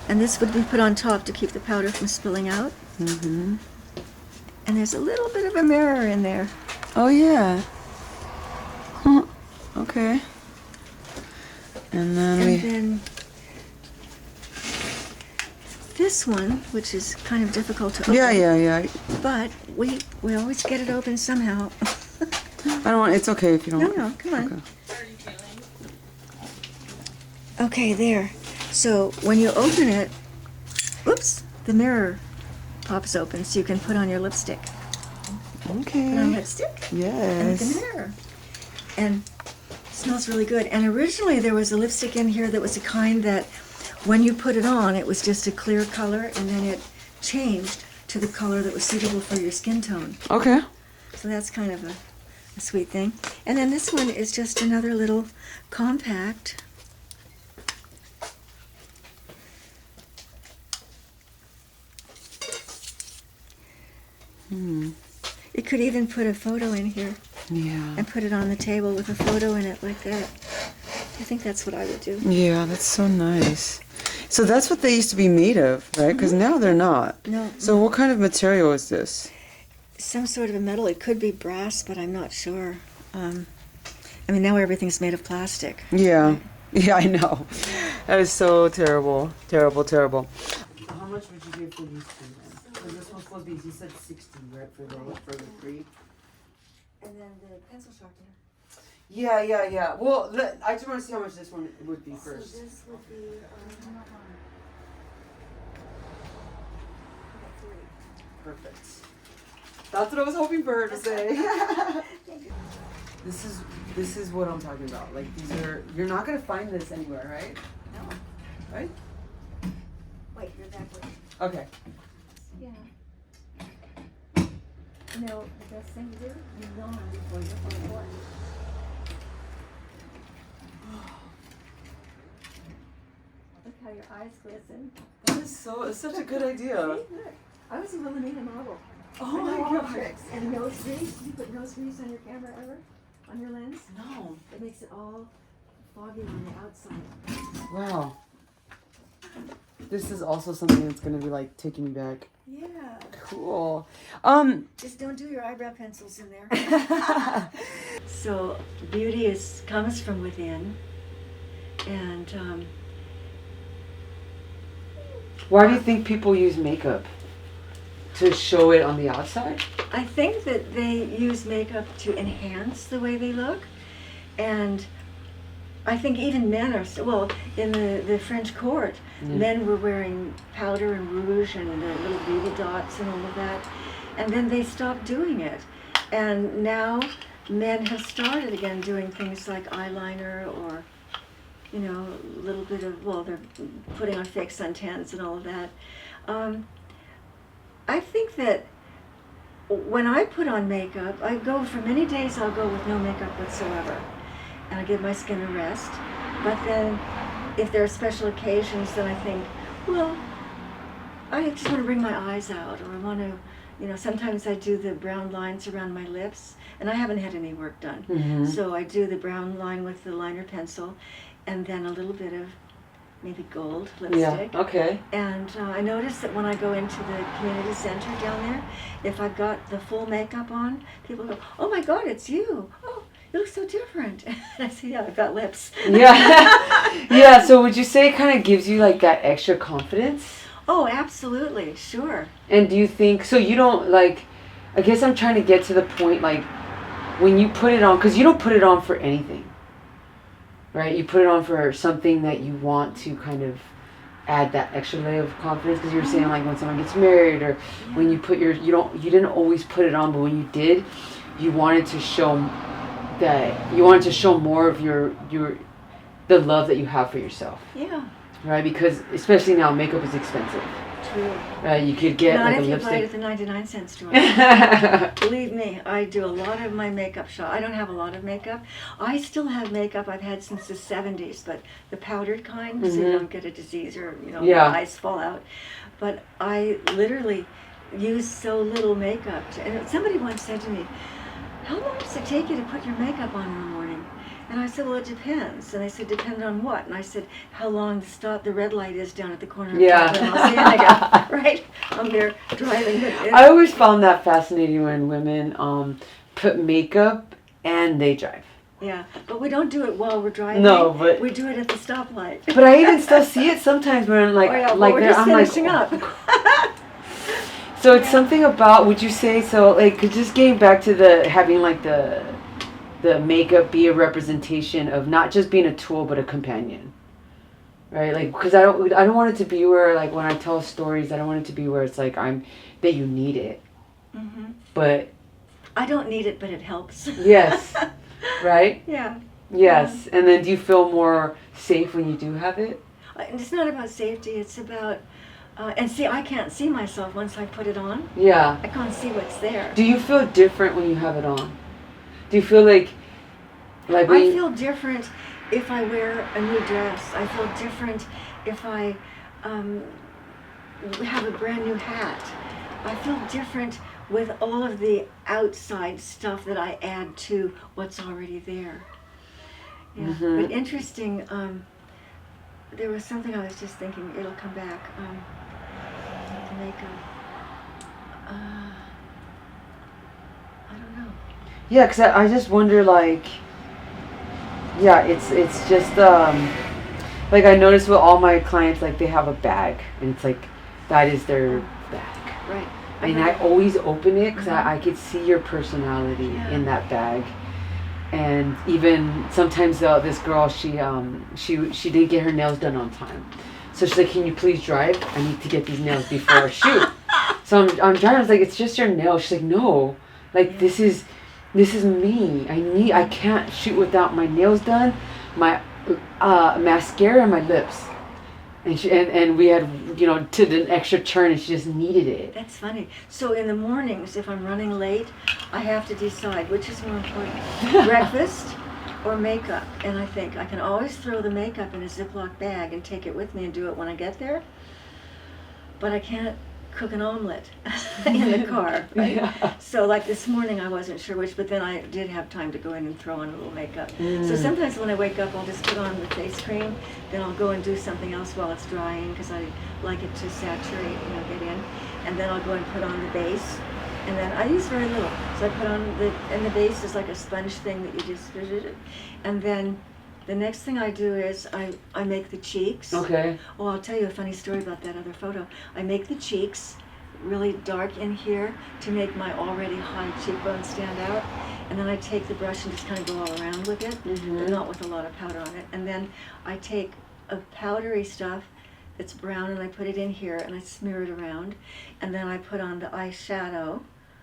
Speaker 2: And this would be put on top to keep the powder from spilling out.
Speaker 1: Mm-hmm.
Speaker 2: And there's a little bit of a mirror in there.
Speaker 1: Oh, yeah. Huh. Okay. And then
Speaker 2: This one, which is kind of difficult to open.
Speaker 1: Yeah.
Speaker 2: But we always get it open somehow.
Speaker 1: I don't want, it's okay if you don't.
Speaker 2: No, come on.
Speaker 1: Okay.
Speaker 2: Okay, there. So when you open it, oops, the mirror pops open so you can put on your lipstick. Put on
Speaker 1: Okay.
Speaker 2: lipstick and look in
Speaker 1: Yes.
Speaker 2: the mirror. And it smells really good. And originally there was a lipstick in here that was a kind that when you put it on, it was just a clear color and then it changed to the color that was suitable for your skin tone.
Speaker 1: Okay.
Speaker 2: So that's kind of a sweet thing. And then this one is just another little compact. You could even put a photo in here
Speaker 1: Yeah.
Speaker 2: and put it on the table with a photo in it like that. I think that's what I would do.
Speaker 1: Yeah, that's so nice. So that's what they used to be made of, right? Because now they're not.
Speaker 2: No.
Speaker 1: So what kind of material is this?
Speaker 2: Some sort of a metal. It could be brass, but I'm not sure. I mean, now everything's made of plastic.
Speaker 1: Yeah. Yeah, I know. That is so terrible. Terrible. How much would you give for these two then? For this one for these, you said 60, right? For the three?
Speaker 2: And then the pencil sharpener.
Speaker 1: Yeah. Well, I just want to see how much this one would be first.
Speaker 2: So this would be
Speaker 1: Perfect. That's what I was hoping for her to say. This is what I'm talking about. Like you're not gonna find this anywhere, right?
Speaker 2: No.
Speaker 1: Right?
Speaker 2: Wait, you're backwards.
Speaker 1: Okay.
Speaker 2: Yeah. You know, the best thing to do, you yawn before you find one. Look how your eyes glisten.
Speaker 1: It's such a good idea.
Speaker 2: See, look. I was able to make a model.
Speaker 1: Oh
Speaker 2: I
Speaker 1: my
Speaker 2: know all the
Speaker 1: god.
Speaker 2: tricks. And nose grease. You put nose grease on your camera ever? On your lens?
Speaker 1: No.
Speaker 2: It makes it all foggy on the outside.
Speaker 1: Wow. This is also something that's gonna be like taking me back.
Speaker 2: Yeah.
Speaker 1: Cool.
Speaker 2: Just don't do your eyebrow pencils in there. So beauty comes from within, and
Speaker 1: Why do you think people use makeup? To show it on the outside?
Speaker 2: I think that they use makeup to enhance the way they look, and I think even men are well in the French court. Men were wearing powder and rouge and little beauty dots and all of that, and then they stopped doing it, and now men have started again doing things like eyeliner or a little bit of they're putting on fake suntans and all of that. I think that when I put on makeup, I go for many days. I'll go with no makeup whatsoever, and I give my skin a rest. But then, if there are special occasions, then I think, well, I just want to bring my eyes out, or I want to, you know, sometimes I do the brown lines around my lips, and I haven't had any work done.
Speaker 4: Mm-hmm.
Speaker 2: So I do the brown line with the liner pencil, and then a little bit of maybe gold lipstick.
Speaker 4: Yeah, okay.
Speaker 2: And I notice that when I go into the community center down there, if I've got the full makeup on, people go, "Oh my God, it's you! Oh, you look so different." And I say, "Yeah, I've got lips."
Speaker 4: Yeah. Yeah, so would you say it kind of gives you like that extra confidence?
Speaker 2: Oh, absolutely, sure.
Speaker 4: And do you think, so you don't like, I guess I'm trying to get to the point, like, when you put it on, because you don't put it on for anything, right? You put it on for something that you want to kind of add that extra layer of confidence, because you were saying like when someone gets married, or when you put your, you didn't always put it on, but when you did, you wanted to show more of the love that you have for yourself.
Speaker 2: Yeah.
Speaker 4: Right, because especially now, makeup is expensive.
Speaker 2: True.
Speaker 4: You could get
Speaker 2: Not
Speaker 4: like a
Speaker 2: if you buy it
Speaker 4: lipstick.
Speaker 2: at the 99-cent store. Believe me, I do a lot of my makeup shop. I don't have a lot of makeup. I still have makeup I've had since the 70s, but the powdered kind, so you don't get a disease or, you know, your eyes fall out. But I literally use so little makeup. And somebody once said to me, "How long does it take you to put your makeup on in the morning?" And I said, "Well, it depends." And they said, "Depend on what?" And I said, "How long the red light is down at the corner of Top and Los Angeles." Right? I'm there driving.
Speaker 4: I always found that fascinating when women put makeup and they drive.
Speaker 2: Yeah, but we don't do it while we're driving.
Speaker 4: No, but
Speaker 2: we do it at the stoplight.
Speaker 4: But I even still see it sometimes when I'm like,
Speaker 2: we're just finishing up.
Speaker 4: So it's something about, would you say, so like, just getting back to having like the makeup be a representation of not just being a tool but a companion, right? Like, because I don't want it to be where, like, when I tell stories, I don't want it to be where it's like that you need it.
Speaker 2: Mm-hmm.
Speaker 4: But
Speaker 2: I don't need it, but it helps.
Speaker 4: Yes. Right?
Speaker 2: Yeah.
Speaker 4: Yes. And then do you feel more safe when you do have it?
Speaker 2: It's not about safety. It's about and see, I can't see myself once I put it on.
Speaker 4: Yeah.
Speaker 2: I can't see what's there.
Speaker 4: Do you feel different when you have it on? Do you feel like
Speaker 2: I feel different if I wear a new dress. I feel different if I have a brand new hat. I feel different with all of the outside stuff that I add to what's already there. Yeah.
Speaker 4: Mm-hmm.
Speaker 2: But interesting, there was something I was just thinking, it'll come back. The makeup. I don't know.
Speaker 4: Yeah, because I just wonder, like, yeah, it's just, like, I notice with all my clients, like, they have a bag, and it's like, that is their bag.
Speaker 2: Right.
Speaker 4: And I always open it because I could see your personality in that bag. And even sometimes this girl, she didn't get her nails done on time. So she's like, "Can you please drive? I need to get these nails before I shoot." So I'm driving. I was like, "It's just your nails." She's like, "No, like this is me. I can't shoot without my nails done, my mascara, and my lips." And we had, you know, to an extra turn, and she just needed it.
Speaker 2: That's funny. So in the mornings, if I'm running late, I have to decide which is more important, breakfast or makeup. And I think I can always throw the makeup in a Ziploc bag and take it with me and do it when I get there. But I can't cook an omelet in the car, right?
Speaker 4: Yeah.
Speaker 2: So like this morning, I wasn't sure which, but then I did have time to go in and throw on a little makeup. So sometimes when I wake up, I'll just put on the face cream, then I'll go and do something else while it's drying because I like it to saturate, you know, get in. And then I'll go and put on the base. And then I use very little. So I put on and the base is like a sponge thing that you just, and then the next thing I do is I make the cheeks.
Speaker 4: Okay.
Speaker 2: Oh, I'll tell you a funny story about that other photo. I make the cheeks really dark in here to make my already high cheekbones stand out. And then I take the brush and just kind of go all around with it, but not with a lot of powder on it. And then I take a powdery stuff that's brown and I put it in here and I smear it around. And then I put on the eyeshadow,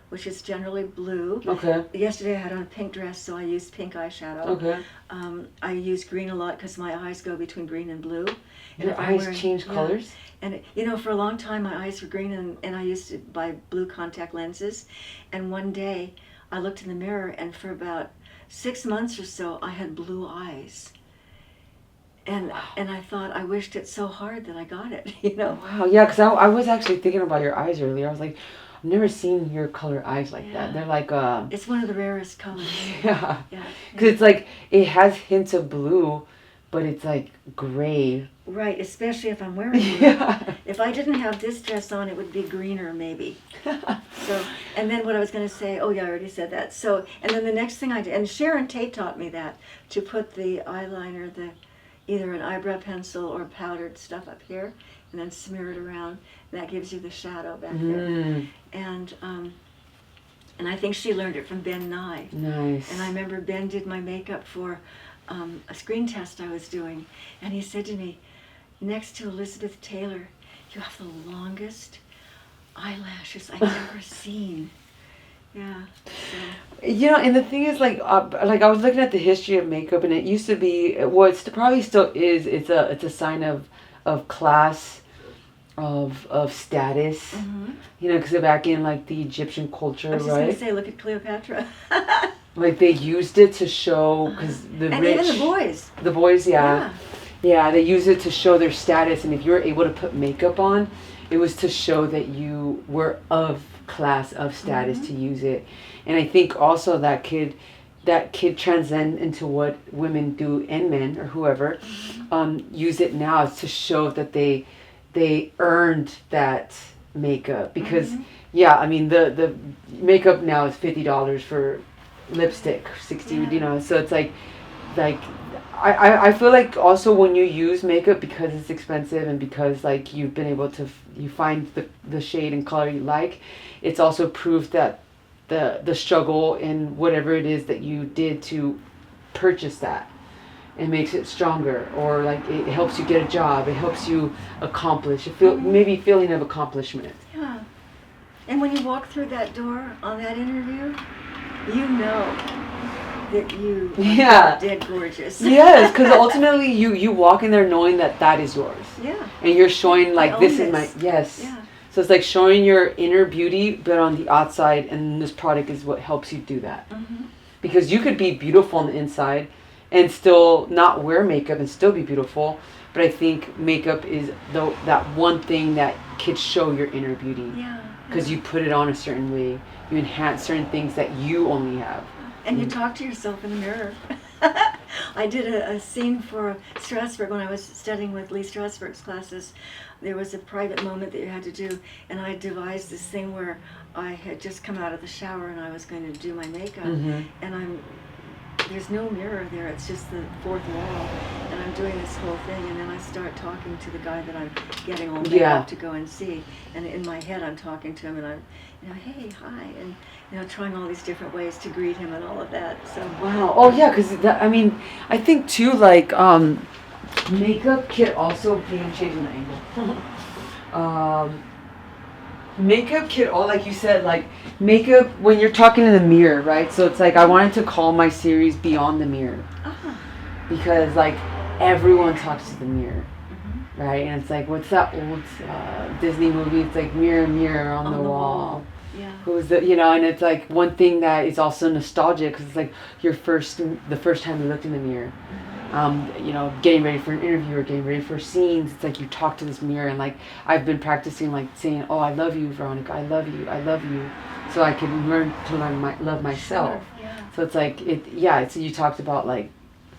Speaker 2: which is generally blue.
Speaker 4: Okay.
Speaker 2: Yesterday I had on a pink dress, so I used pink eyeshadow.
Speaker 4: Okay.
Speaker 2: I use green a lot because my eyes go between green and blue. And
Speaker 4: Your eyes change colors?
Speaker 2: And you know, for a long time my eyes were green and I used to buy blue contact lenses. And one day I looked in the mirror and for about 6 months or so I had blue eyes. And I thought, I wished it so hard that I got it, you know.
Speaker 4: Wow, yeah, because I was actually thinking about your eyes earlier. I was like, I've never seen your color eyes like that. They're like
Speaker 2: It's one of the rarest colors.
Speaker 4: yeah,
Speaker 2: Yeah.
Speaker 4: because it's like it has hints of blue, but it's like gray.
Speaker 2: Right, especially if I'm wearing it.
Speaker 4: Yeah.
Speaker 2: If I didn't have this dress on, it would be greener maybe. So, and then what I was going to say, oh yeah, I already said that. So, and then the next thing I did, and Sharon Tate taught me that, to put the eyeliner, either an eyebrow pencil or powdered stuff up here, and then smear it around. And that gives you the shadow back there. And I think she learned it from Ben Nye.
Speaker 4: Nice.
Speaker 2: And I remember Ben did my makeup for a screen test I was doing, and he said to me, next to Elizabeth Taylor, you have the longest eyelashes I've ever seen. Yeah. So.
Speaker 4: You know, and the thing is, like I was looking at the history of makeup, and it used to be, well, it probably still is. It's a sign of class, of status.
Speaker 2: Mm-hmm.
Speaker 4: You know, because back in like the Egyptian culture,
Speaker 2: I was just
Speaker 4: right?
Speaker 2: going to say, look at Cleopatra.
Speaker 4: Like they used it to show, because the
Speaker 2: and
Speaker 4: rich,
Speaker 2: even the boys.
Speaker 4: the boys, yeah, they use it to show their status, and if you were able to put makeup on, it was to show that you were of class, of status, to use it. And I think also that could transcend into what women do, and men or whoever use it now to show that they earned that makeup. Because yeah, I mean the makeup now is $50 for lipstick, 60, you know, so it's like I feel like also when you use makeup, because it's expensive and because like you've been able to you find the shade and color you like, it's also proof that the struggle in whatever it is that you did to purchase that, it makes it stronger, or like it helps you get a job, it helps you accomplish maybe feeling of accomplishment.
Speaker 2: Yeah. And when you walk through that door on that interview, you know that you are dead gorgeous.
Speaker 4: Yes, because ultimately you walk in there knowing that is yours.
Speaker 2: Yeah.
Speaker 4: And you're showing like,
Speaker 2: I
Speaker 4: this
Speaker 2: own
Speaker 4: is my,
Speaker 2: this.
Speaker 4: yes.
Speaker 2: Yeah.
Speaker 4: So it's like showing your inner beauty, but on the outside, and this product is what helps you do that. Because you could be beautiful on the inside and still not wear makeup and still be beautiful, but I think makeup is that one thing that could show your inner beauty.
Speaker 2: Yeah.
Speaker 4: Because you put it on a certain way, you enhance certain things that you only have.
Speaker 2: And you talk to yourself in the mirror. I did a scene for Strasberg when I was studying with Lee Strasberg's classes. There was a private moment that you had to do, and I devised this thing where I had just come out of the shower and I was going to do my makeup, and there's no mirror there, it's just the fourth wall, and I'm doing this whole thing, and then I start talking to the guy that I'm getting all made up to go and see, and in my head I'm talking to him, and I'm, hey, hi, and trying all these different ways to greet him and all of that. So
Speaker 4: wow. Oh yeah, because I mean, I think too, like makeup can also be, I'm changing the angle. Makeup can all, like you said, like makeup when you're talking in the mirror, right? So it's like I wanted to call my series Beyond the Mirror, because like everyone talks to the mirror, right? And it's like, what's that old Disney movie? It's like mirror, mirror on the wall.
Speaker 2: Yeah.
Speaker 4: Who's the, and it's like one thing that is also nostalgic, because it's like the first time you looked in the mirror, getting ready for an interview or getting ready for scenes. It's like you talk to this mirror, and like I've been practicing like saying, oh, I love you, Veronica, I love you, so I can learn to love myself.
Speaker 2: Sure. Yeah.
Speaker 4: So it's like it's, you talked about like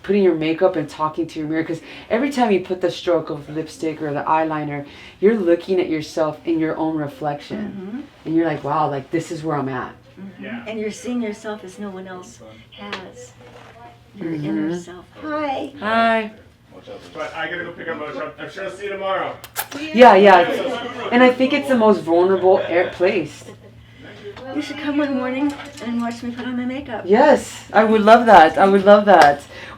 Speaker 4: putting your makeup and talking to your mirror, because every time you put the stroke of lipstick or the eyeliner, you're looking at yourself in your own reflection, and you're like, wow, like this is where I'm at.
Speaker 5: Yeah.
Speaker 2: And you're seeing yourself as no one else has. Your inner self. Hi.
Speaker 4: Hi.
Speaker 5: But I gotta go pick up my shop. I'm sure I'll see you tomorrow.
Speaker 4: Yeah. And I think it's the most vulnerable place.
Speaker 2: You should come one morning and watch me put on my makeup.
Speaker 4: Yes, I would love that.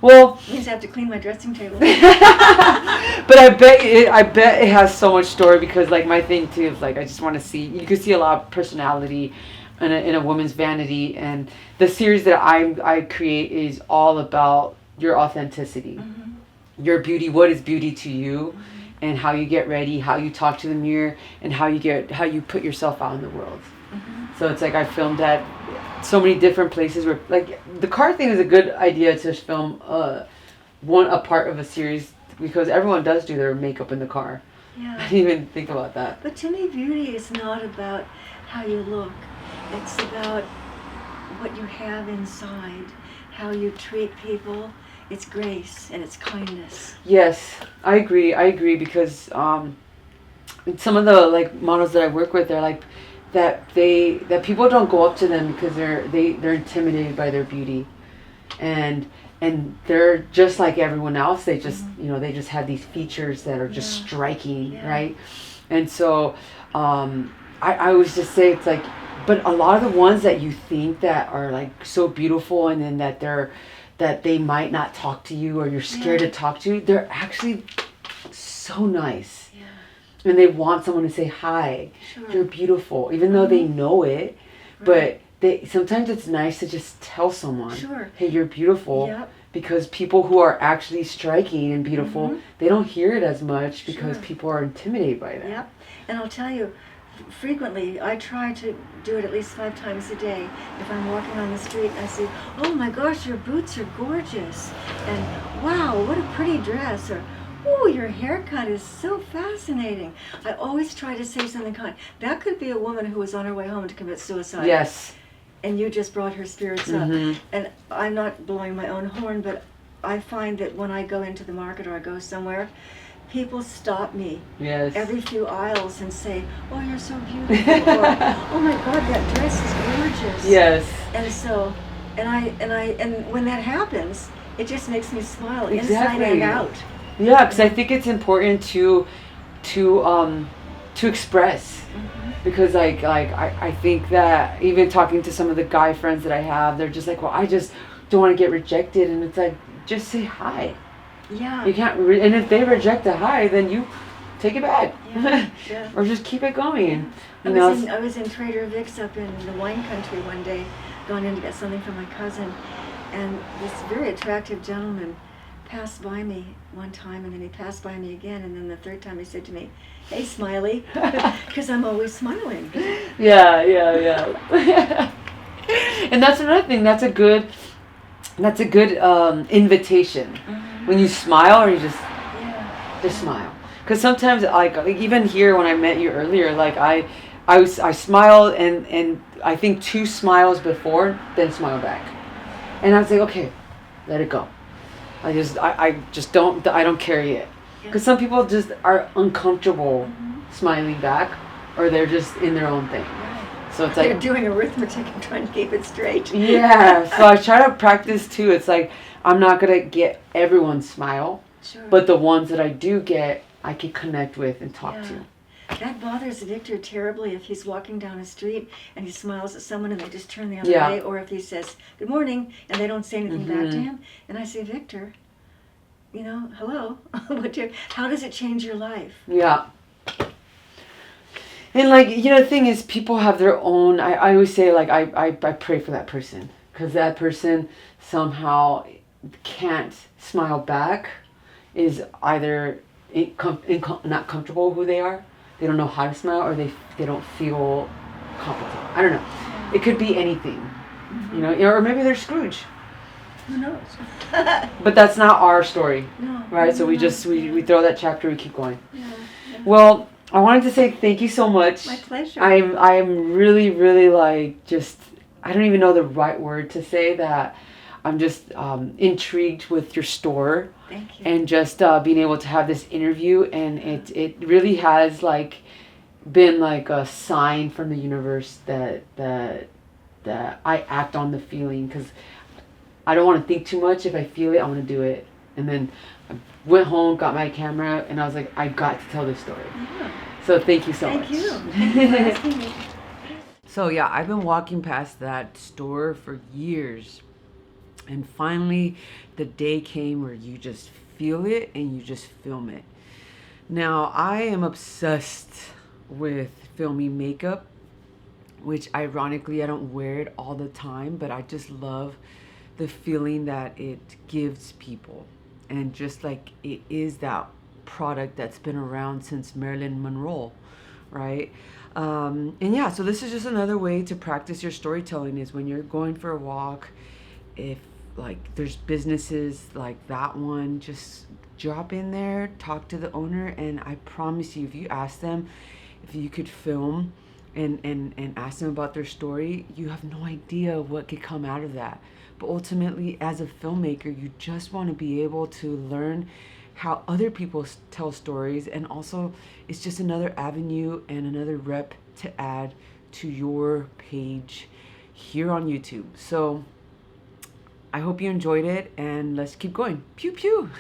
Speaker 4: Well,
Speaker 2: You just have to clean my dressing table.
Speaker 4: but I bet it has so much story, because like my thing too is like I just want to see, you can see a lot of personality in a woman's vanity, and the series that I create is all about your authenticity, your beauty, what is beauty to you, and how you get ready, how you talk to the mirror, and how you put yourself out in the world. So it's like I filmed at so many different places where, like, the car thing is a good idea to film a part of a series because everyone does do their makeup in the car. I
Speaker 2: Yeah.
Speaker 4: didn't even think about that.
Speaker 2: But to me, beauty is not about how you look. It's about what you have inside, how you treat people. It's grace and it's kindness.
Speaker 4: Yes, I agree because some of the like models that I work with, they're like that people don't go up to them because they're intimidated by their beauty, and they're just like everyone else. They just they just have these features that are just striking, right? And so I always just say it's like, but a lot of the ones that you think that are like so beautiful and then that they might not talk to you or you're scared to talk to, they're actually so nice. Yeah. And they want someone to say hi. Sure. You're beautiful, even though they know it. Right. But sometimes it's nice to just tell someone, hey, you're beautiful. Yep. Because people who are actually striking and beautiful, they don't hear it as much because people are intimidated by that.
Speaker 2: Yep. And I'll tell you, frequently, I try to do it at least 5 times a day. If I'm walking on the street and I say, oh my gosh, your boots are gorgeous. And wow, what a pretty dress. Or, oh, your haircut is so fascinating. I always try to say something kind. That could be a woman who was on her way home to commit suicide.
Speaker 4: Yes.
Speaker 2: And you just brought her spirits up. And I'm not blowing my own horn, but I find that when I go into the market or I go somewhere, people stop me every few aisles and say, oh, you're so beautiful. Or, oh my God, that dress is gorgeous. Yes. And so, and when that happens, it just makes me smile inside and out.
Speaker 4: Yeah, because I think it's important to express. Because I think that even talking to some of the guy friends that I have, they're just like, well, I just don't want to get rejected. And it's like, just say hi.
Speaker 2: Yeah.
Speaker 4: You can't, and if they reject a hi, then you take it back. Yeah. Or just keep it going.
Speaker 2: I was in Trader Vic's up in the wine country one day, going in to get something for my cousin, and this very attractive gentleman passed by me one time, and then he passed by me again, and then the third time he said to me, hey, Smiley, because I'm always smiling.
Speaker 4: Yeah. And that's another thing. That's a good invitation. When you smile, or you just smile. Because sometimes, like even here when I met you earlier, like I smiled and I think 2 smiles before, then smile back, and I was like, okay, let it go. I don't care yet. Because some people just are uncomfortable smiling back, or they're just in their own thing. So it's like
Speaker 2: they're doing arithmetic and trying to keep it straight.
Speaker 4: Yeah. So I try to practice too. It's like I'm not gonna get everyone's smile, but the ones that I do get, I can connect with and talk to.
Speaker 2: That bothers Victor terribly if he's walking down a street and he smiles at someone and they just turn the other way, or if he says good morning and they don't say anything back to him, and I say, Victor, hello, how does it change your life? Yeah.
Speaker 4: And the thing is, people have their own, I always say, like, I pray for that person, because that person somehow can't smile back, is either not comfortable who they are, they don't know how to smile, or they don't feel competent. I don't know. It could be anything, or maybe they're Scrooge.
Speaker 2: Who knows?
Speaker 4: But that's not our story, right? So we throw that chapter, we keep going. Well, I wanted to say thank you so much.
Speaker 2: My pleasure.
Speaker 4: I'm really, really I don't even know the right word to say that. I'm just intrigued with your store.
Speaker 2: Thank you.
Speaker 4: And just being able to have this interview, and it really has been like a sign from the universe that I act on the feeling, because I don't want to think too much. If I feel it, I want to do it. And then I went home, got my camera, and I was like, I got to tell this story. Yeah. So thank you so much.
Speaker 2: Thank you. Thank you for asking me.
Speaker 1: So yeah, I've been walking past that store for years. And finally, the day came where you just feel it and you just film it. Now, I am obsessed with filming makeup, which ironically, I don't wear it all the time, but I just love the feeling that it gives people. And just like it is that product that's been around since Marilyn Monroe, right? And yeah, so this is just another way to practice your storytelling, is when you're going for a walk, if like there's businesses like that one, just drop in there, talk to the owner, and I promise you, if you ask them if you could film and ask them about their story, you have no idea what could come out of that. But ultimately, as a filmmaker, you just want to be able to learn how other people tell stories, and also it's just another avenue and another rep to add to your page here on YouTube. So I hope you enjoyed it, and let's keep going. Pew pew.